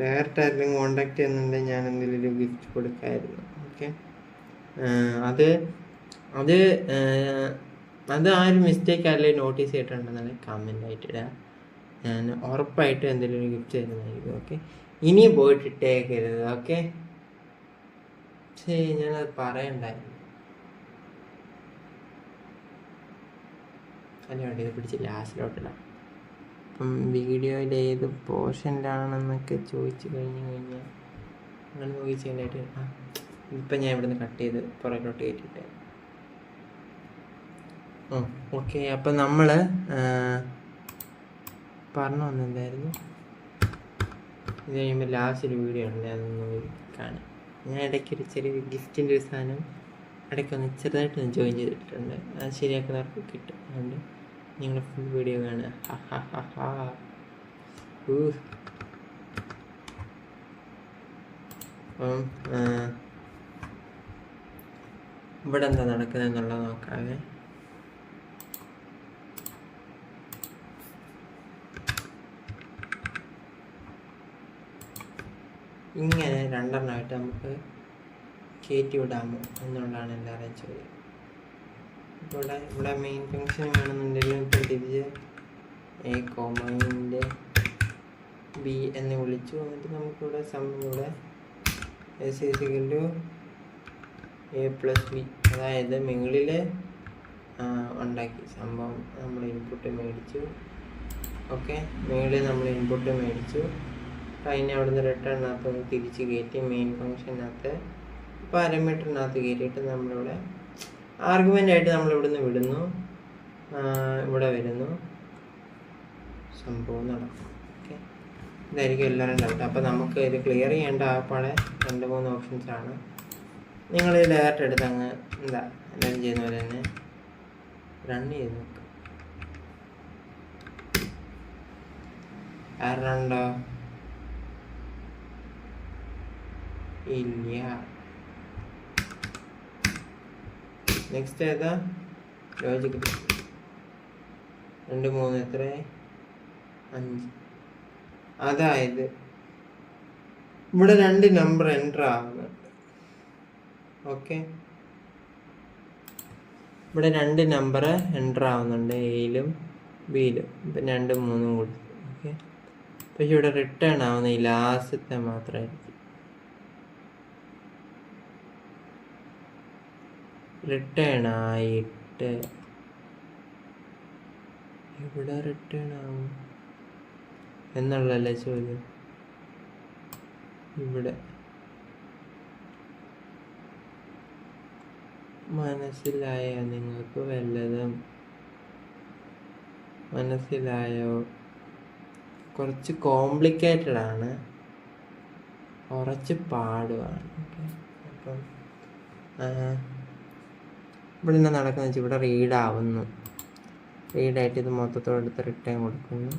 ഡയറക്റ്റ് ആരെങ്കിലും കോണ്ടാക്ട് ചെയ്യുന്നുണ്ടെങ്കിൽ ഞാൻ എന്തെങ്കിലും ഒരു ഗിഫ്റ്റ് കൊടുക്കാമായിരുന്നു. ഓക്കെ, അത് അത് അത് ആ ഒരു മിസ്റ്റേക്ക് അല്ലെങ്കിൽ നോട്ടീസ് ചെയ്തിട്ടുണ്ടെന്നുണ്ടെങ്കിൽ കമൻ്റ് ആയിട്ട് ഇടുക. ഞാൻ ഉറപ്പായിട്ടും എന്തെങ്കിലും ഒരു ഗിഫ്റ്റ് തരുന്നതായിരിക്കും. ഓക്കെ, ഇനി പോയിട്ട് ഇട്ടേക്കരുത്. ഓക്കെ, ശരി, ഞാനത് പറയണ്ടായിരുന്നു. അല്ല വേണ്ടി ഇത് പിടിച്ച് ലാസ്റ്റിലോട്ടിടാം. അപ്പം വീഡിയോയിൽ ഏത് പോർഷനിലാണെന്നൊക്കെ ചോദിച്ചു കഴിഞ്ഞാൽ അങ്ങനെ നോക്കി ചെയ്യാനായിട്ട് ഇപ്പം ഞാൻ ഇവിടുന്ന് കട്ട് ചെയ്ത് പുറകിലോട്ട് കയറ്റിയിട്ട്. ഓക്കെ, അപ്പം നമ്മൾ പറഞ്ഞു വന്നെന്തായിരുന്നു? ഇത് കഴിയുമ്പോൾ ലാസ്റ്റ് ഒരു വീഡിയോ ഉണ്ട്, അതൊന്ന് കാണാം. ഞാൻ ഇടയ്ക്കൊരു ചെറിയ ഗിഫ്റ്റിൻ്റെ ഒരു സാധനം ഇടയ്ക്കൊന്ന് ചെറുതായിട്ടൊന്ന് ജോയിൻ ചെയ്തിട്ടുണ്ട്. അത് ശരിയാക്കുന്നവർക്ക് കിട്ടും. അതുകൊണ്ട് നിങ്ങൾ ഫുൾ വീഡിയോ കാണുക. അപ്പം ഇവിടെ എന്താ നടക്കുന്നത് എന്നുള്ളത് നോക്കാവേ. ഇങ്ങനെ രണ്ടെണ്ണമായിട്ട് നമുക്ക് കയറ്റി വിടാമോ എന്നുള്ളതാണ് എല്ലാവരുടെയും ചോദ്യം. ഇവിടെ മെയിൻ ഫംഗ്ഷൻ വേണമെന്നുണ്ടെങ്കിലും ഇപ്പം തിരിച്ച് എ കോമൻ്റെ ബി എന്ന് വിളിച്ചു. എന്നിട്ട് നമുക്കിവിടെ ഇവിടെ S A+B, അതായത് മുകളിൽ ഉണ്ടാക്കി സംഭവം നമ്മൾ ഇൻപുട്ട് മേടിച്ചു. ഓക്കെ, മുകളിൽ നമ്മൾ ഇൻപുട്ട് മേടിച്ചു. അപ്പോൾ അതിനെ അവിടുന്ന് റിട്ടേണിനകത്ത് തിരിച്ച് കയറ്റി മെയിൻ ഫംഗ്ഷനകത്ത് പാരാമീറ്ററിനകത്ത് കയറ്റിയിട്ട് നമ്മളിവിടെ ആർഗ്യുമെൻ്റായിട്ട് നമ്മളിവിടുന്ന് വിടുന്നു. ഇവിടെ വരുന്നു, സംഭവം നടക്കും. ഓക്കെ, ഇതായിരിക്കും എല്ലാവരും ഡൗട്ട്. അപ്പോൾ നമുക്ക് ഇത് ക്ലിയർ ചെയ്യേണ്ട ആപ്പാടെ 2-3 ഓപ്ഷൻസാണ്. നിങ്ങൾ ഡയറക്റ്റ് എടുത്ത് അങ്ങ് എല്ലാവരും ചെയ്യുന്ന പോലെ തന്നെ റൺ ചെയ്ത് നോക്കുക. ആരുണ്ടോ? ഇല്ല. നെക്സ്റ്റ് ഏതാ? ലോജിക് 2 3 എത്ര 5. അതായത് ഇവിടെ 2 നമ്പർ എൻ്റർ ആവുന്നുണ്ട്. ഓക്കെ, ഇവിടെ 2 നമ്പർ എൻ്റർ ആവുന്നുണ്ട്, എയിലും ബിയിലും. ഇപ്പം 2 3 കൊടുത്തു. ഓക്കെ, പക്ഷെ ഇവിടെ റിട്ടേൺ ആവുന്ന ഈ ലാസ്റ്റത്തെ മാത്രമായിരിക്കും. റിട്ടേൺ ആയിട്ട് ഇവിടെ റിട്ടേൺ ആവും എന്നുള്ളതല്ലേ ചോദ്യം. ഇവിടെ മനസ്സിലായോ നിങ്ങൾക്ക്? വല്ലതും മനസ്സിലായോ? കുറച്ച് കോംപ്ലിക്കേറ്റഡ് ആണ്, കുറച്ച് പാടുമാണ്. ഓക്കെ, അപ്പം ഇവിടെ എന്താ നടക്കുന്നത് വെച്ചാൽ ഇവിടെ റീഡ് ആവുന്നു. റീഡായിട്ട് ഇത് മൊത്തത്തോടെടുത്ത് റിട്ടേൺ കൊടുക്കുന്നു,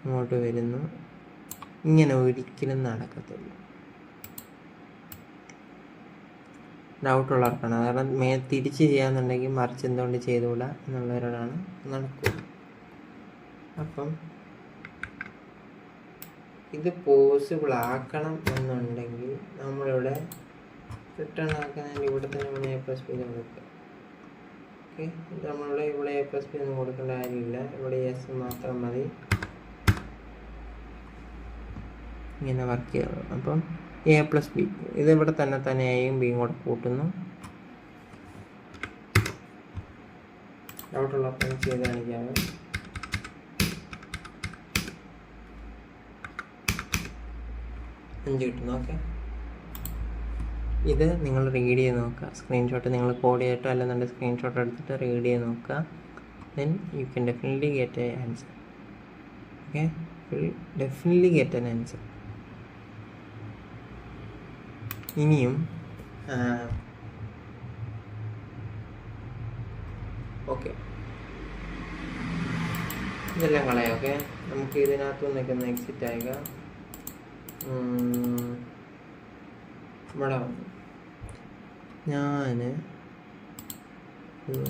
ഇങ്ങോട്ട് വരുന്നു. ഇങ്ങനെ ഒരിക്കലും നടക്കത്തില്ല. ഡൗട്ടുള്ളവർക്കാണ്. കാരണം തിരിച്ച് ചെയ്യാന്നുണ്ടെങ്കിൽ മറിച്ച് എന്തുകൊണ്ട് ചെയ്തുകൂടാ എന്നുള്ളവരോടാണ് നടക്കുക. അപ്പം ഇത് പോസിബിൾ ആക്കണം എന്നുണ്ടെങ്കിൽ നമ്മളിവിടെ റിട്ടേൺ ആക്കുന്നതിന് ഇവിടെ തന്നെ നമ്മൾ A+B കൊടുക്കുക. ഓക്കെ, നമ്മളിവിടെ A+B ഒന്നും കൊടുക്കേണ്ട കാര്യമില്ല. ഇവിടെ എസ് മാത്രം മതി. ഇങ്ങനെ വർക്ക് ചെയ്യുള്ളൂ. അപ്പം A+B ഇത് ഇവിടെ തന്നെ എയും ബിയും കൂടെ കൂട്ടുന്നു. ഡൗട്ടുള്ളപ്പോൾ ചെയ്ത് കാണിക്കാമോ? അഞ്ച് കിട്ടുന്നു. ഓക്കെ, ഇത് നിങ്ങൾ റീഡ് ചെയ്ത് നോക്കുക. സ്ക്രീൻഷോട്ട് നിങ്ങൾ കോഡ് ചെയ്തിട്ടോ അല്ലെന്നുണ്ടെങ്കിൽ സ്ക്രീൻഷോട്ട് എടുത്തിട്ട് റീഡ് ചെയ്ത് നോക്കുക. Then you can definitely get A answer. Okay, definitely get an answer. ഇനിയും ഓക്കെ, ഇതെല്ലാം കളയാം. ഓക്കെ, നമുക്ക് ഇതിനകത്തു നിന്നൊക്കെ ഒന്ന് എക്സിറ്റ് ആയിക. ഇവിടെ വന്നു ഞാൻ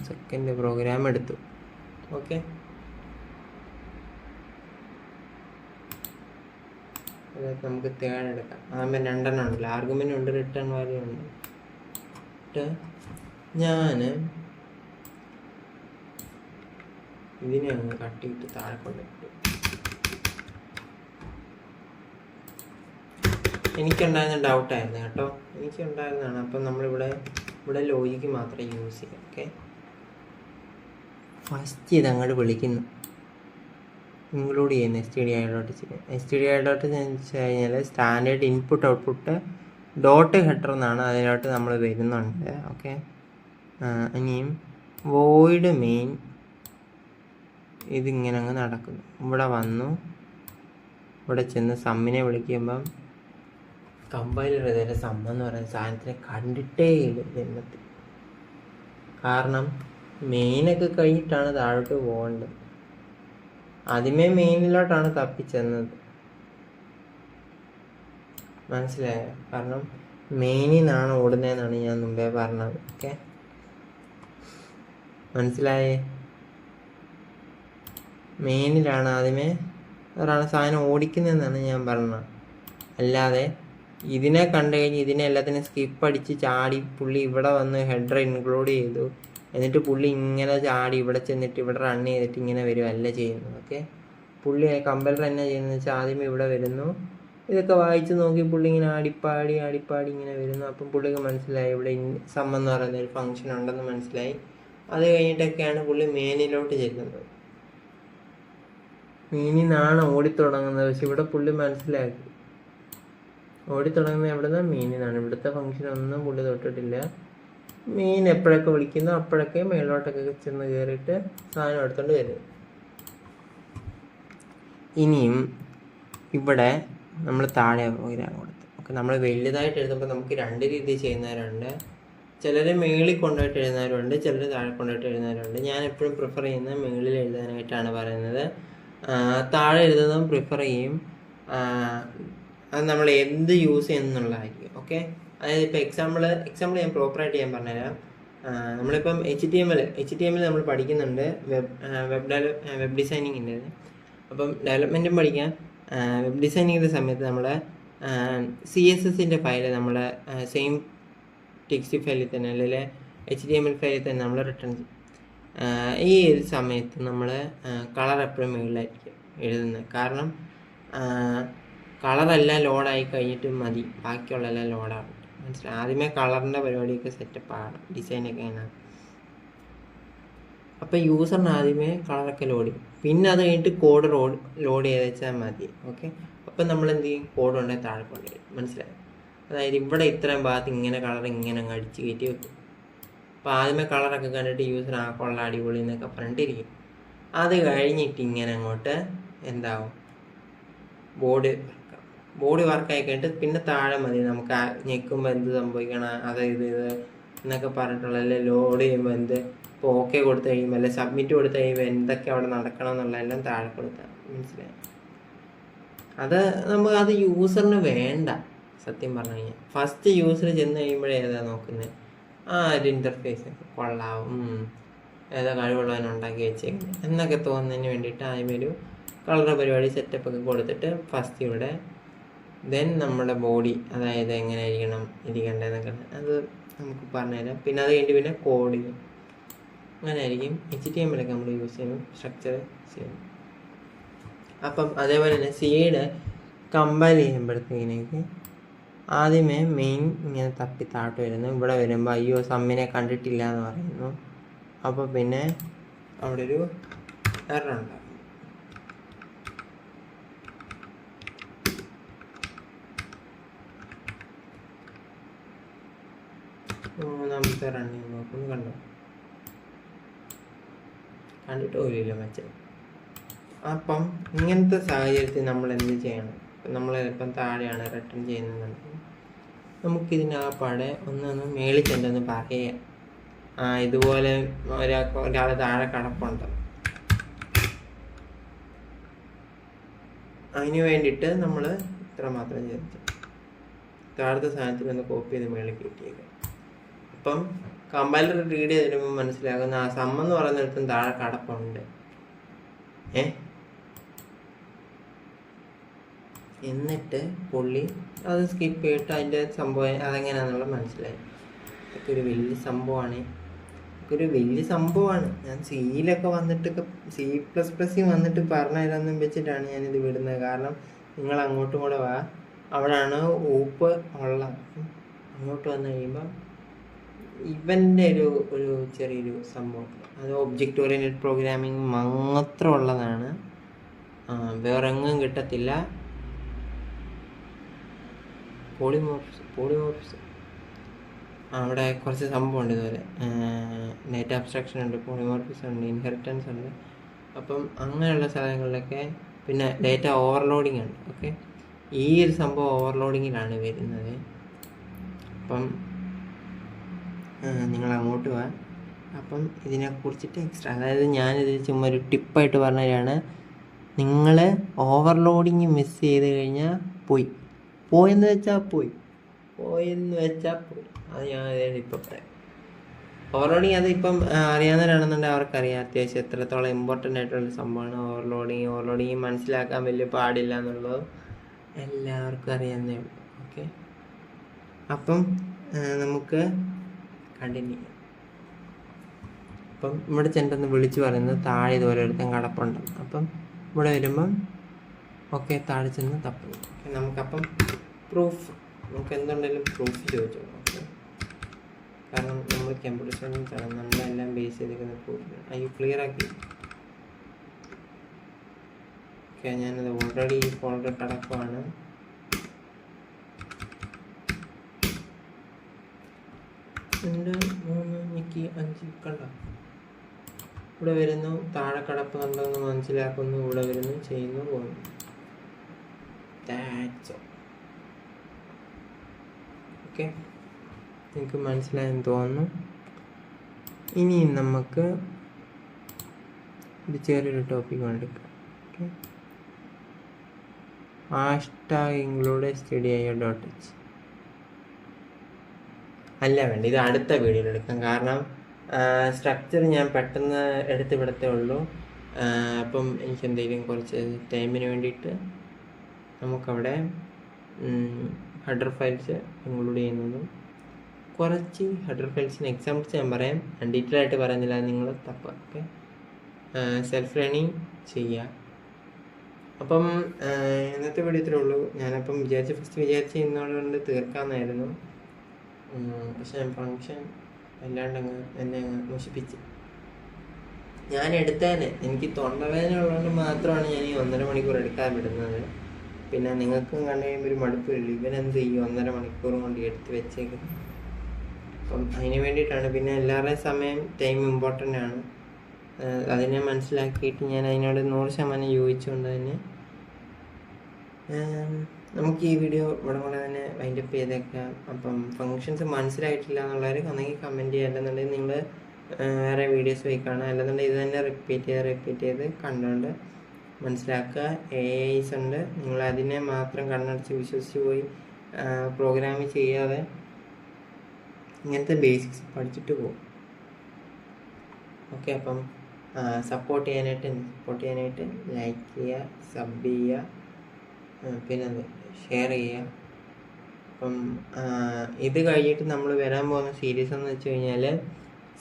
സെക്കൻഡ് പ്രോഗ്രാം എടുത്തു. ഓക്കെ, അതിനകത്ത് നമുക്ക് തേർഡ് എടുക്കാം. ആകുമ്പോൾ 2 ഉണ്ടല്ലോ, ആർഗ്യുമെൻ്റ് ഉണ്ട്, റിട്ടേൺ വാല്യൂ ഉണ്ട്. ഞാൻ ഇതിനെ അങ്ങ് കട്ട് ചെയ്തിട്ട് താഴെ കൊണ്ടിട്ടു. എനിക്കുണ്ടായിരുന്ന ഡൗട്ടായിരുന്നു കേട്ടോ, എനിക്കുണ്ടായിരുന്നതാണ്. അപ്പം ഇവിടെ ലോജിക്ക് മാത്രമേ യൂസ് ചെയ്യാം. ഓക്കെ, ഫസ്റ്റ് ഇതങ്ങോട്ട് വിളിക്കുന്നു, ഇൻക്ലൂഡ് ചെയ്യുന്നു stdio.out എന്ന് വെച്ച് കഴിഞ്ഞാൽ standard input output dot header എന്നാണ്, അതിലോട്ട് നമ്മൾ വരുന്നുണ്ട്. ഓക്കെ, ഇനിയും വോയിഡ് മെയിൻ ഇതിങ്ങനെ അങ്ങ് നടക്കുന്നു. ഇവിടെ വന്നു, ഇവിടെ ചെന്ന് സമ്മിനെ വിളിക്കുമ്പം കമ്പൈലർ ഇതേ സം എന്ന് പറയുന്ന സാധനത്തിനെ കണ്ടിട്ടേ ഇല്ല ജന്മത്തിൽ. കാരണം മെയിനൊക്കെ കഴിഞ്ഞിട്ടാണ് താഴോട്ട് പോകേണ്ടത്. ആദ്യമേ മെയിനിലോട്ടാണ് തപ്പിച്ചെന്നത്, മനസ്സിലായോ? കാരണം മെയിനിൽ നിന്നാണ് ഓടുന്നതെന്നാണ് ഞാൻ മുമ്പേ പറഞ്ഞത്. ഓക്കെ, മനസ്സിലായേ? മെയിനിലാണ് ആദ്യമേ ഒരാൾ സാധനം ഓടിക്കുന്നതെന്നാണ് ഞാൻ പറഞ്ഞത്. അല്ലാതെ ഇതിനെ കണ്ടു കഴിഞ്ഞ് ഇതിനെ എല്ലാത്തിനും സ്കിപ്പ് അടിച്ച് ചാടി പുള്ളി ഇവിടെ വന്ന് ഹെഡർ ഇൻക്ലൂഡ് ചെയ്തു, എന്നിട്ട് പുള്ളി ഇങ്ങനെ ചാടി ഇവിടെ ചെന്നിട്ട് ഇവിടെ റൺ ചെയ്തിട്ട് ഇങ്ങനെ വരുമല്ല ചെയ്യുന്നത്. ഓക്കെ, പുള്ളി കമ്പലർ എന്നാ ചെയ്യുന്നത് വെച്ചാൽ ആദ്യമേ ഇവിടെ വരുന്നു, ഇതൊക്കെ വായിച്ച് നോക്കി പുള്ളി ഇങ്ങനെ ആടിപ്പാടി ഇങ്ങനെ വരുന്നു. അപ്പം പുള്ളിക്ക് മനസ്സിലായി ഇവിടെ സം എന്ന് പറയുന്ന ഒരു ഫംഗ്ഷൻ ഉണ്ടെന്ന് മനസ്സിലായി. അത് കഴിഞ്ഞിട്ടൊക്കെയാണ് പുള്ളി മെയിനിലോട്ട് ചെല്ലുന്നത്. മെയിനിൽ നിന്നാണ് ഓടിത്തുടങ്ങുന്നത്. പക്ഷെ ഇവിടെ പുള്ളി മനസ്സിലാക്കി ഓടിത്തുടങ്ങുന്നത് എവിടെ നിന്നാണ്? മെയിനിൽ നിന്നാണ്. ഇവിടുത്തെ ഫംഗ്ഷൻ ഒന്നും പുള്ളി തൊട്ടിട്ടില്ല. മെയിൻ എപ്പോഴൊക്കെ വിളിക്കുന്നു അപ്പോഴൊക്കെ മേളിലോട്ടൊക്കെ ചെന്ന് കയറിയിട്ട് സാധനം എടുത്തുകൊണ്ട് വരും. ഇനിയും ഇവിടെ നമ്മൾ താഴെ പ്രോഗ്രാം കൊടുത്തു. ഓക്കെ, നമ്മൾ വലുതായിട്ട് എഴുതുമ്പോൾ നമുക്ക് 2 രീതിയിൽ ചെയ്യുന്നവരുണ്ട്. ചിലർ മേളിൽ കൊണ്ടുപോയിട്ട് എഴുതുന്നവരുണ്ട്, ചിലർ താഴെ കൊണ്ടുപോയിട്ട് എഴുതുന്നവരുണ്ട്. ഞാൻ എപ്പോഴും പ്രിഫർ ചെയ്യുന്നത് മേളിൽ എഴുതാനായിട്ടാണ് പറയുന്നത്. താഴെ എഴുതുന്നതും പ്രിഫർ ചെയ്യും. അത് നമ്മൾ എന്ത് യൂസ് ചെയ്യുന്നുള്ളതായിരിക്കും. ഓക്കെ, അതായത് ഇപ്പോൾ എക്സാമ്പിൾ ഞാൻ പ്രോപ്പറായിട്ട് ഞാൻ പറഞ്ഞുതരാം. നമ്മളിപ്പം HTML നമ്മൾ പഠിക്കുന്നുണ്ട്, വെബ് ഡിസൈനിങ്ങിൻ്റെ. അപ്പം ഡെവലപ്മെൻറ്റും പഠിക്കാം. വെബ് ഡിസൈനിങ്ങിൻ്റെ സമയത്ത് നമ്മൾ CSSൻ്റെ ഫയൽ നമ്മൾ സെയിം ടെക്സ്റ്റ് ഫയലിൽ തന്നെ അല്ലെങ്കിൽ HTML ഫയലിൽ തന്നെ നമ്മൾ റിട്ടേൺ ചെയ്യും. ഈ ഒരു സമയത്ത് നമ്മൾ കളർ എപ്പോഴും മുകളിലായിരിക്കും എഴുതുന്നത്. കാരണം കളറെല്ലാം ലോഡായി കഴിഞ്ഞിട്ട് മതി ബാക്കിയുള്ളതെല്ലാം ലോഡാവും. മനസ്സിലായി? ആദ്യമേ കളറിൻ്റെ പരിപാടിയൊക്കെ സെറ്റപ്പാണ്, ഡിസൈനൊക്കെ അതിനാണ്. അപ്പോൾ യൂസറിന് ആദ്യമേ കളറൊക്കെ ലോഡ് ചെയ്യും, പിന്നെ അത് കഴിഞ്ഞിട്ട് കോഡ് ലോഡ് ചെയ്ത് വെച്ചാൽ മതി. ഓക്കെ, അപ്പം നമ്മൾ എന്ത് ചെയ്യും? കോഡ് ഉണ്ടെങ്കിൽ താഴെ കൊണ്ടുവരും. മനസ്സിലായി? അതായത് ഇവിടെ ഇത്രയും ഭാഗത്ത് ഇങ്ങനെ കളർ ഇങ്ങനെ അങ്ങ് അടിച്ച് കയറ്റി വെക്കും. അപ്പോൾ ആദ്യമേ കളറൊക്കെ കണ്ടിട്ട് യൂസർ കൊള്ള അടിപൊളി എന്നൊക്കെ പറഞ്ഞിട്ടിരിക്കും. അത് കഴിഞ്ഞിട്ട് ഇങ്ങനെ അങ്ങോട്ട് എന്താവും? ബോഡി വർക്കായി കഴിഞ്ഞിട്ട് പിന്നെ താഴെ മതി നമുക്ക് ഞെക്കുമ്പോൾ എന്ത് സംഭവിക്കണം, അത് ഇത് എന്നൊക്കെ പറഞ്ഞിട്ടുള്ള അല്ലെ ലോഡ് ചെയ്യുമ്പോൾ എന്ത്, ഇപ്പോൾ ഓക്കെ കൊടുത്തു കഴിയുമ്പോൾ അല്ലെ സബ്മിറ്റ് കൊടുത്തു കഴിയുമ്പോൾ എന്തൊക്കെ അവിടെ നടക്കണം എന്നുള്ളതെല്ലാം താഴെ കൊടുത്താൽ മനസ്സിലായി. അത് യൂസറിന് വേണ്ട. സത്യം പറഞ്ഞു കഴിഞ്ഞാൽ ഫസ്റ്റ് യൂസർ ചെന്ന് കഴിയുമ്പോഴേ ഏതാ നോക്കുന്നത്? ഒരു ഇൻ്റർഫേസ് കൊള്ളാവും, ഏതാ കഴിവുള്ളവനുണ്ടാക്കി വെച്ചേക്കുന്നത് എന്നൊക്കെ തോന്നുന്നതിന് വേണ്ടിയിട്ട് ആദ്യമേ ഒരു കളർ പരിപാടി സെറ്റപ്പൊക്കെ കൊടുത്തിട്ട് ഫസ്റ്റ് ഇവിടെ ദെൻ നമ്മുടെ ബോഡി, അതായത് എങ്ങനെ ഇരിക്കേണ്ടതെന്നൊക്കെ അത് നമുക്ക് പറഞ്ഞുതരാം. പിന്നെ അത് കഴിഞ്ഞിട്ട് പിന്നെ കോഡിങ് അങ്ങനെ ആയിരിക്കും. HTML ഒക്കെ നമ്മൾ യൂസ് ചെയ്യുമ്പോൾ സ്ട്രക്ചർ ചെയ്യും. അപ്പം അതേപോലെ തന്നെ സീഡ് കമ്പൈൽ ചെയ്യുമ്പോഴത്തേക്ക് ആദ്യമേ മെയിൻ ഇങ്ങനെ തപ്പി താട്ട് വരുന്നു. ഇവിടെ വരുമ്പോൾ അയ്യോ സമ്മിനെ കണ്ടിട്ടില്ല എന്ന് പറയുന്നു. അപ്പോൾ പിന്നെ അവിടെ ഒരു എറർ ഉണ്ടാകും. മൂന്നാമത്തെ റണ്ണിങ് നോക്കുന്നു, കണ്ടിട്ട് പോലില്ല മറ്റേ. അപ്പം ഇങ്ങനത്തെ സാഹചര്യത്തിൽ നമ്മൾ എന്ത് ചെയ്യണം? നമ്മൾ ഇപ്പം താഴെയാണ് റിട്ടേൺ ചെയ്യുന്നത്, നമുക്കിതിനാപ്പാടെ ഒന്ന് മേളിൽ ചെന്നൊന്ന് പറയാം, ഇതുപോലെ ഒരാൾ താഴെ കിടപ്പുണ്ട്. അതിന് വേണ്ടിയിട്ട് നമ്മൾ ഇത്ര മാത്രം ചെയ്തു താഴത്തെ സാധനത്തിൽ ഒന്ന് കോപ്പി ചെയ്ത് മേളിൽ കയറ്റിയേക്കാം. അപ്പം കമ്പൈലർ റീഡ് ചെയ്തിടുമ്പോൾ മനസ്സിലാകുന്ന ആ സം എന്ന് പറയുന്നിടത്തും താഴെ കടപ്പുണ്ട്. എന്നിട്ട് പുള്ളി അത് സ്കിപ്പ് ചെയ്തിട്ട് അതിൻ്റെ സംഭവം അതെങ്ങനെയാണെന്നുള്ളത് മനസ്സിലായി. ഇതൊക്കെ ഒരു വലിയ സംഭവമാണ്. ഞാൻ സിയിലൊക്കെ വന്നിട്ടൊക്കെ C++ വന്നിട്ട് പറഞ്ഞു തരാമെന്നും വെച്ചിട്ടാണ് ഞാനിത് വിടുന്നത്. കാരണം നിങ്ങൾ അങ്ങോട്ടും കൂടെ വാ, അവിടെയാണ് ഊപ്പ് ഉള്ളത്. അങ്ങോട്ട് വന്നു കഴിയുമ്പോൾ ഇവൻ്റെ ഒരു ചെറിയൊരു സംഭവം, അത് ഒബ്ജക്റ്റ് ഓറിയൻറ്റഡ് പ്രോഗ്രാമിംഗ് മാത്രമുള്ളതാണ്, വേറെ എങ്ങും കിട്ടത്തില്ല. പോളിമോർഫ്സ് അവിടെ കുറച്ച് സംഭവമുണ്ട്. ഇതുപോലെ ഡേറ്റ അബ്സ്ട്രാക്ഷൻ ഉണ്ട്, പോളിമോർഫിസം ഉണ്ട്, ഇൻഹെറിറ്റൻസ് ഉണ്ട്. അപ്പം അങ്ങനെയുള്ള സ്ഥലങ്ങളിലൊക്കെ പിന്നെ ഡേറ്റ ഓവർലോഡിങ് ഉണ്ട്. ഓക്കെ, ഈ ഒരു സംഭവം ഓവർലോഡിങ്ങിലാണ് വരുന്നത്. അപ്പം നിങ്ങൾ അങ്ങോട്ട് പോവാൻ. അപ്പം ഇതിനെക്കുറിച്ചിട്ട് എക്സ്ട്രാ, അതായത് ഞാനിത് ചുമ്മാ ഒരു ടിപ്പായിട്ട് പറഞ്ഞതാണ്. നിങ്ങൾ ഓവർലോഡിങ് മിസ് ചെയ്ത് കഴിഞ്ഞാൽ പോയെന്ന് വെച്ചാൽ പോയി. അത് ഞാൻ ഇപ്പം പറയാം. ഓവർലോഡിങ് അതിപ്പം അറിയാവുന്നവരാണെന്നുണ്ടെങ്കിൽ അവർക്കറിയാം അത്യാവശ്യം എത്രത്തോളം ഇമ്പോർട്ടൻ്റ് ആയിട്ടുള്ള സംഭവമാണ് ഓവർലോഡിങ് മനസ്സിലാക്കാൻ വലിയ പാടില്ല എന്നുള്ളത് എല്ലാവർക്കും അറിയാവുന്നേ ഉള്ളൂ. ഓക്കെ, അപ്പം നമുക്ക് കണ്ടിന്യൂ ചെയ്യാം. അപ്പം ഇവിടെ ചെണ്ടെന്ന് വിളിച്ച് പറയുന്നത് താഴെ ഇതുപോലെ ഒരുത്തൻ കിടപ്പുണ്ട്. അപ്പം ഇവിടെ വരുമ്പം ഓക്കെ താഴെ ചെന്ന് തപ്പുന്നു. ഓക്കെ, നമുക്കപ്പം നമുക്ക് എന്തുണ്ടെങ്കിലും പ്രൂഫ് ചോദിച്ചു. ഓക്കെ, കാരണം നമ്മൾ കമ്പ്യൂട്ടർ സയൻസ് ആണ്, നമ്മളെല്ലാം ബേസ് ചെയ്തിരിക്കുന്ന പ്രൂഫ്. ക്ലിയർ ആക്കി. ഓക്കെ, ഞാനത് ഓൾറെഡി ഈ ഫോൾഡർ കിടക്കുവാണ്. 2 3 5 കണ്ട ഇവിടെ വരുന്നു. താഴെ കിടപ്പുന്നുണ്ടെന്ന് മനസ്സിലാക്കുന്നു, ഇവിടെ വരുന്നു, ചെയ്യുന്നു, പോകുന്നു. ഓക്കെ, നിങ്ങൾക്ക് മനസ്സിലായെന്ന് തോന്നുന്നു. ഇനി നമുക്ക് ഒരു ചെറിയൊരു ടോപ്പിക് എടുക്കാം. ഓക്കെ, #include stdio.h അല്ല വേണ്ട, ഇത് അടുത്ത വീഡിയോയിൽ എടുക്കാം. കാരണം സ്ട്രക്ചർ ഞാൻ പെട്ടെന്ന് എടുത്ത് വിടത്തേ ഉള്ളൂ. അപ്പം എനിക്ക് എന്തെങ്കിലും കുറച്ച് ടൈമിന് വേണ്ടിയിട്ട് നമുക്കവിടെ ഹെഡർ ഫയൽസ് ഇൻക്ലൂഡ് ചെയ്യുന്നതും കുറച്ച് ഹെഡർ ഫയൽസിന് എക്സാമ്പിൾസ് ഞാൻ പറയാം, ഡീറ്റെയിൽ ആയിട്ട് പറയുന്നില്ല, നിങ്ങൾ തപ്പുക. ഓക്കെ, സെൽഫ് ലേണിംഗ് ചെയ്യുക. അപ്പം ഇന്നത്തെ വീഡിയോ ഇത്രേ ഉള്ളൂ. ഞാനപ്പം ഫസ്റ്റ് വിചാരിച്ച് ഇന്നോടുകൊണ്ട് തീർക്കാമെന്നായിരുന്നു. പക്ഷെ ഫങ്ഷൻ അല്ലാണ്ടങ്ങ് എന്നെ നശിപ്പിച്ച്. ഞാൻ എടുത്തേനെ, എനിക്ക് തൊണ്ടവേദന ഉള്ളതുകൊണ്ട് മാത്രമാണ് ഞാൻ ഈ 1.5 മണിക്കൂർ എടുക്കാൻ വിടുന്നത്. പിന്നെ നിങ്ങൾക്കും കണ്ടു കഴിയുമ്പോൾ ഒരു മടുപ്പ് വരില്ല, ഇവനെന്ത് ഈ 1.5 മണിക്കൂറും കൊണ്ട് എടുത്ത് വെച്ചേക്കുന്നത്. അപ്പം അതിന് വേണ്ടിയിട്ടാണ്. പിന്നെ എല്ലാവരുടെയും ടൈം ഇമ്പോർട്ടൻ്റ് ആണ്. അതിനെ മനസ്സിലാക്കിയിട്ട് ഞാൻ അതിനോട് 100% യോജിച്ചുകൊണ്ട് തന്നെ നമുക്ക് ഈ വീഡിയോ ഇവിടെ കൂടെ തന്നെ വൈൻഡപ്പ് ചെയ്തേക്കാം. അപ്പം ഫങ്ഷൻസ് മനസ്സിലായിട്ടില്ല എന്നുള്ളവർ ഒന്നെങ്കിൽ കമൻറ്റ് ചെയ്യുക, അല്ലെന്നുണ്ടെങ്കിൽ നിങ്ങൾ വേറെ വീഡിയോസ് പോയി കാണുക, അല്ലെന്നുണ്ടെങ്കിൽ ഇത് തന്നെ റിപ്പീറ്റ് ചെയ്ത് കണ്ടുകൊണ്ട് മനസ്സിലാക്കുക. AIs ഉണ്ട്, നിങ്ങൾ അതിനെ മാത്രം കണ്ണടച്ച് വിശ്വസിച്ച് പോയി പ്രോഗ്രാമിങ് ചെയ്യാതെ ഇങ്ങനത്തെ ബേസിക്സ് പഠിച്ചിട്ട് പോകും. ഓക്കെ, അപ്പം സപ്പോർട്ട് ചെയ്യാനായിട്ട് ലൈക്ക് ചെയ്യുക, സബ് ചെയ്യുക, പിന്നെ ഷെയർ ചെയ്യുക. അപ്പം ഇത് കഴിഞ്ഞിട്ട് നമ്മൾ വരാൻ പോകുന്ന സീരീസ് എന്ന് വെച്ച് കഴിഞ്ഞാൽ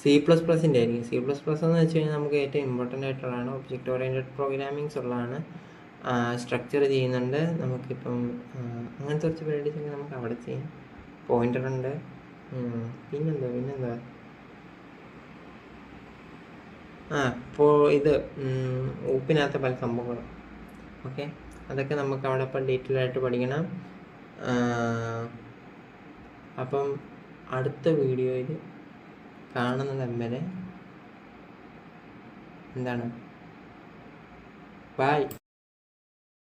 C++ൻ്റെ ആയിരിക്കും. C++ എന്ന് വെച്ച് കഴിഞ്ഞാൽ നമുക്ക് ഏറ്റവും ഇമ്പോർട്ടൻ്റ് ആയിട്ടുള്ളതാണ്. ഒബ്ജക്റ്റ് ഓറിയൻറ്റഡ് പ്രോഗ്രാമിങ്സ് ഉള്ളതാണ്. സ്ട്രക്ചർ ചെയ്യുന്നുണ്ട്. നമുക്കിപ്പം അങ്ങനത്തെ കുറച്ച് പരിപാടീസൊക്കെ നമുക്ക് അവിടെ ചെയ്യാം. പോയിൻ്റർ ഉണ്ട്, പിന്നെന്താ ഇപ്പോൾ ഇത് ഊപ്പിനകത്ത് പല സംഭവങ്ങളും. ഓക്കെ, അതൊക്കെ നമുക്ക് അവിടെ ഇപ്പം ഡീറ്റെയിൽ ആയിട്ട് പഠിക്കണം. അപ്പം അടുത്ത വീഡിയോയിൽ കാണുന്നത് വരെ ബൈ.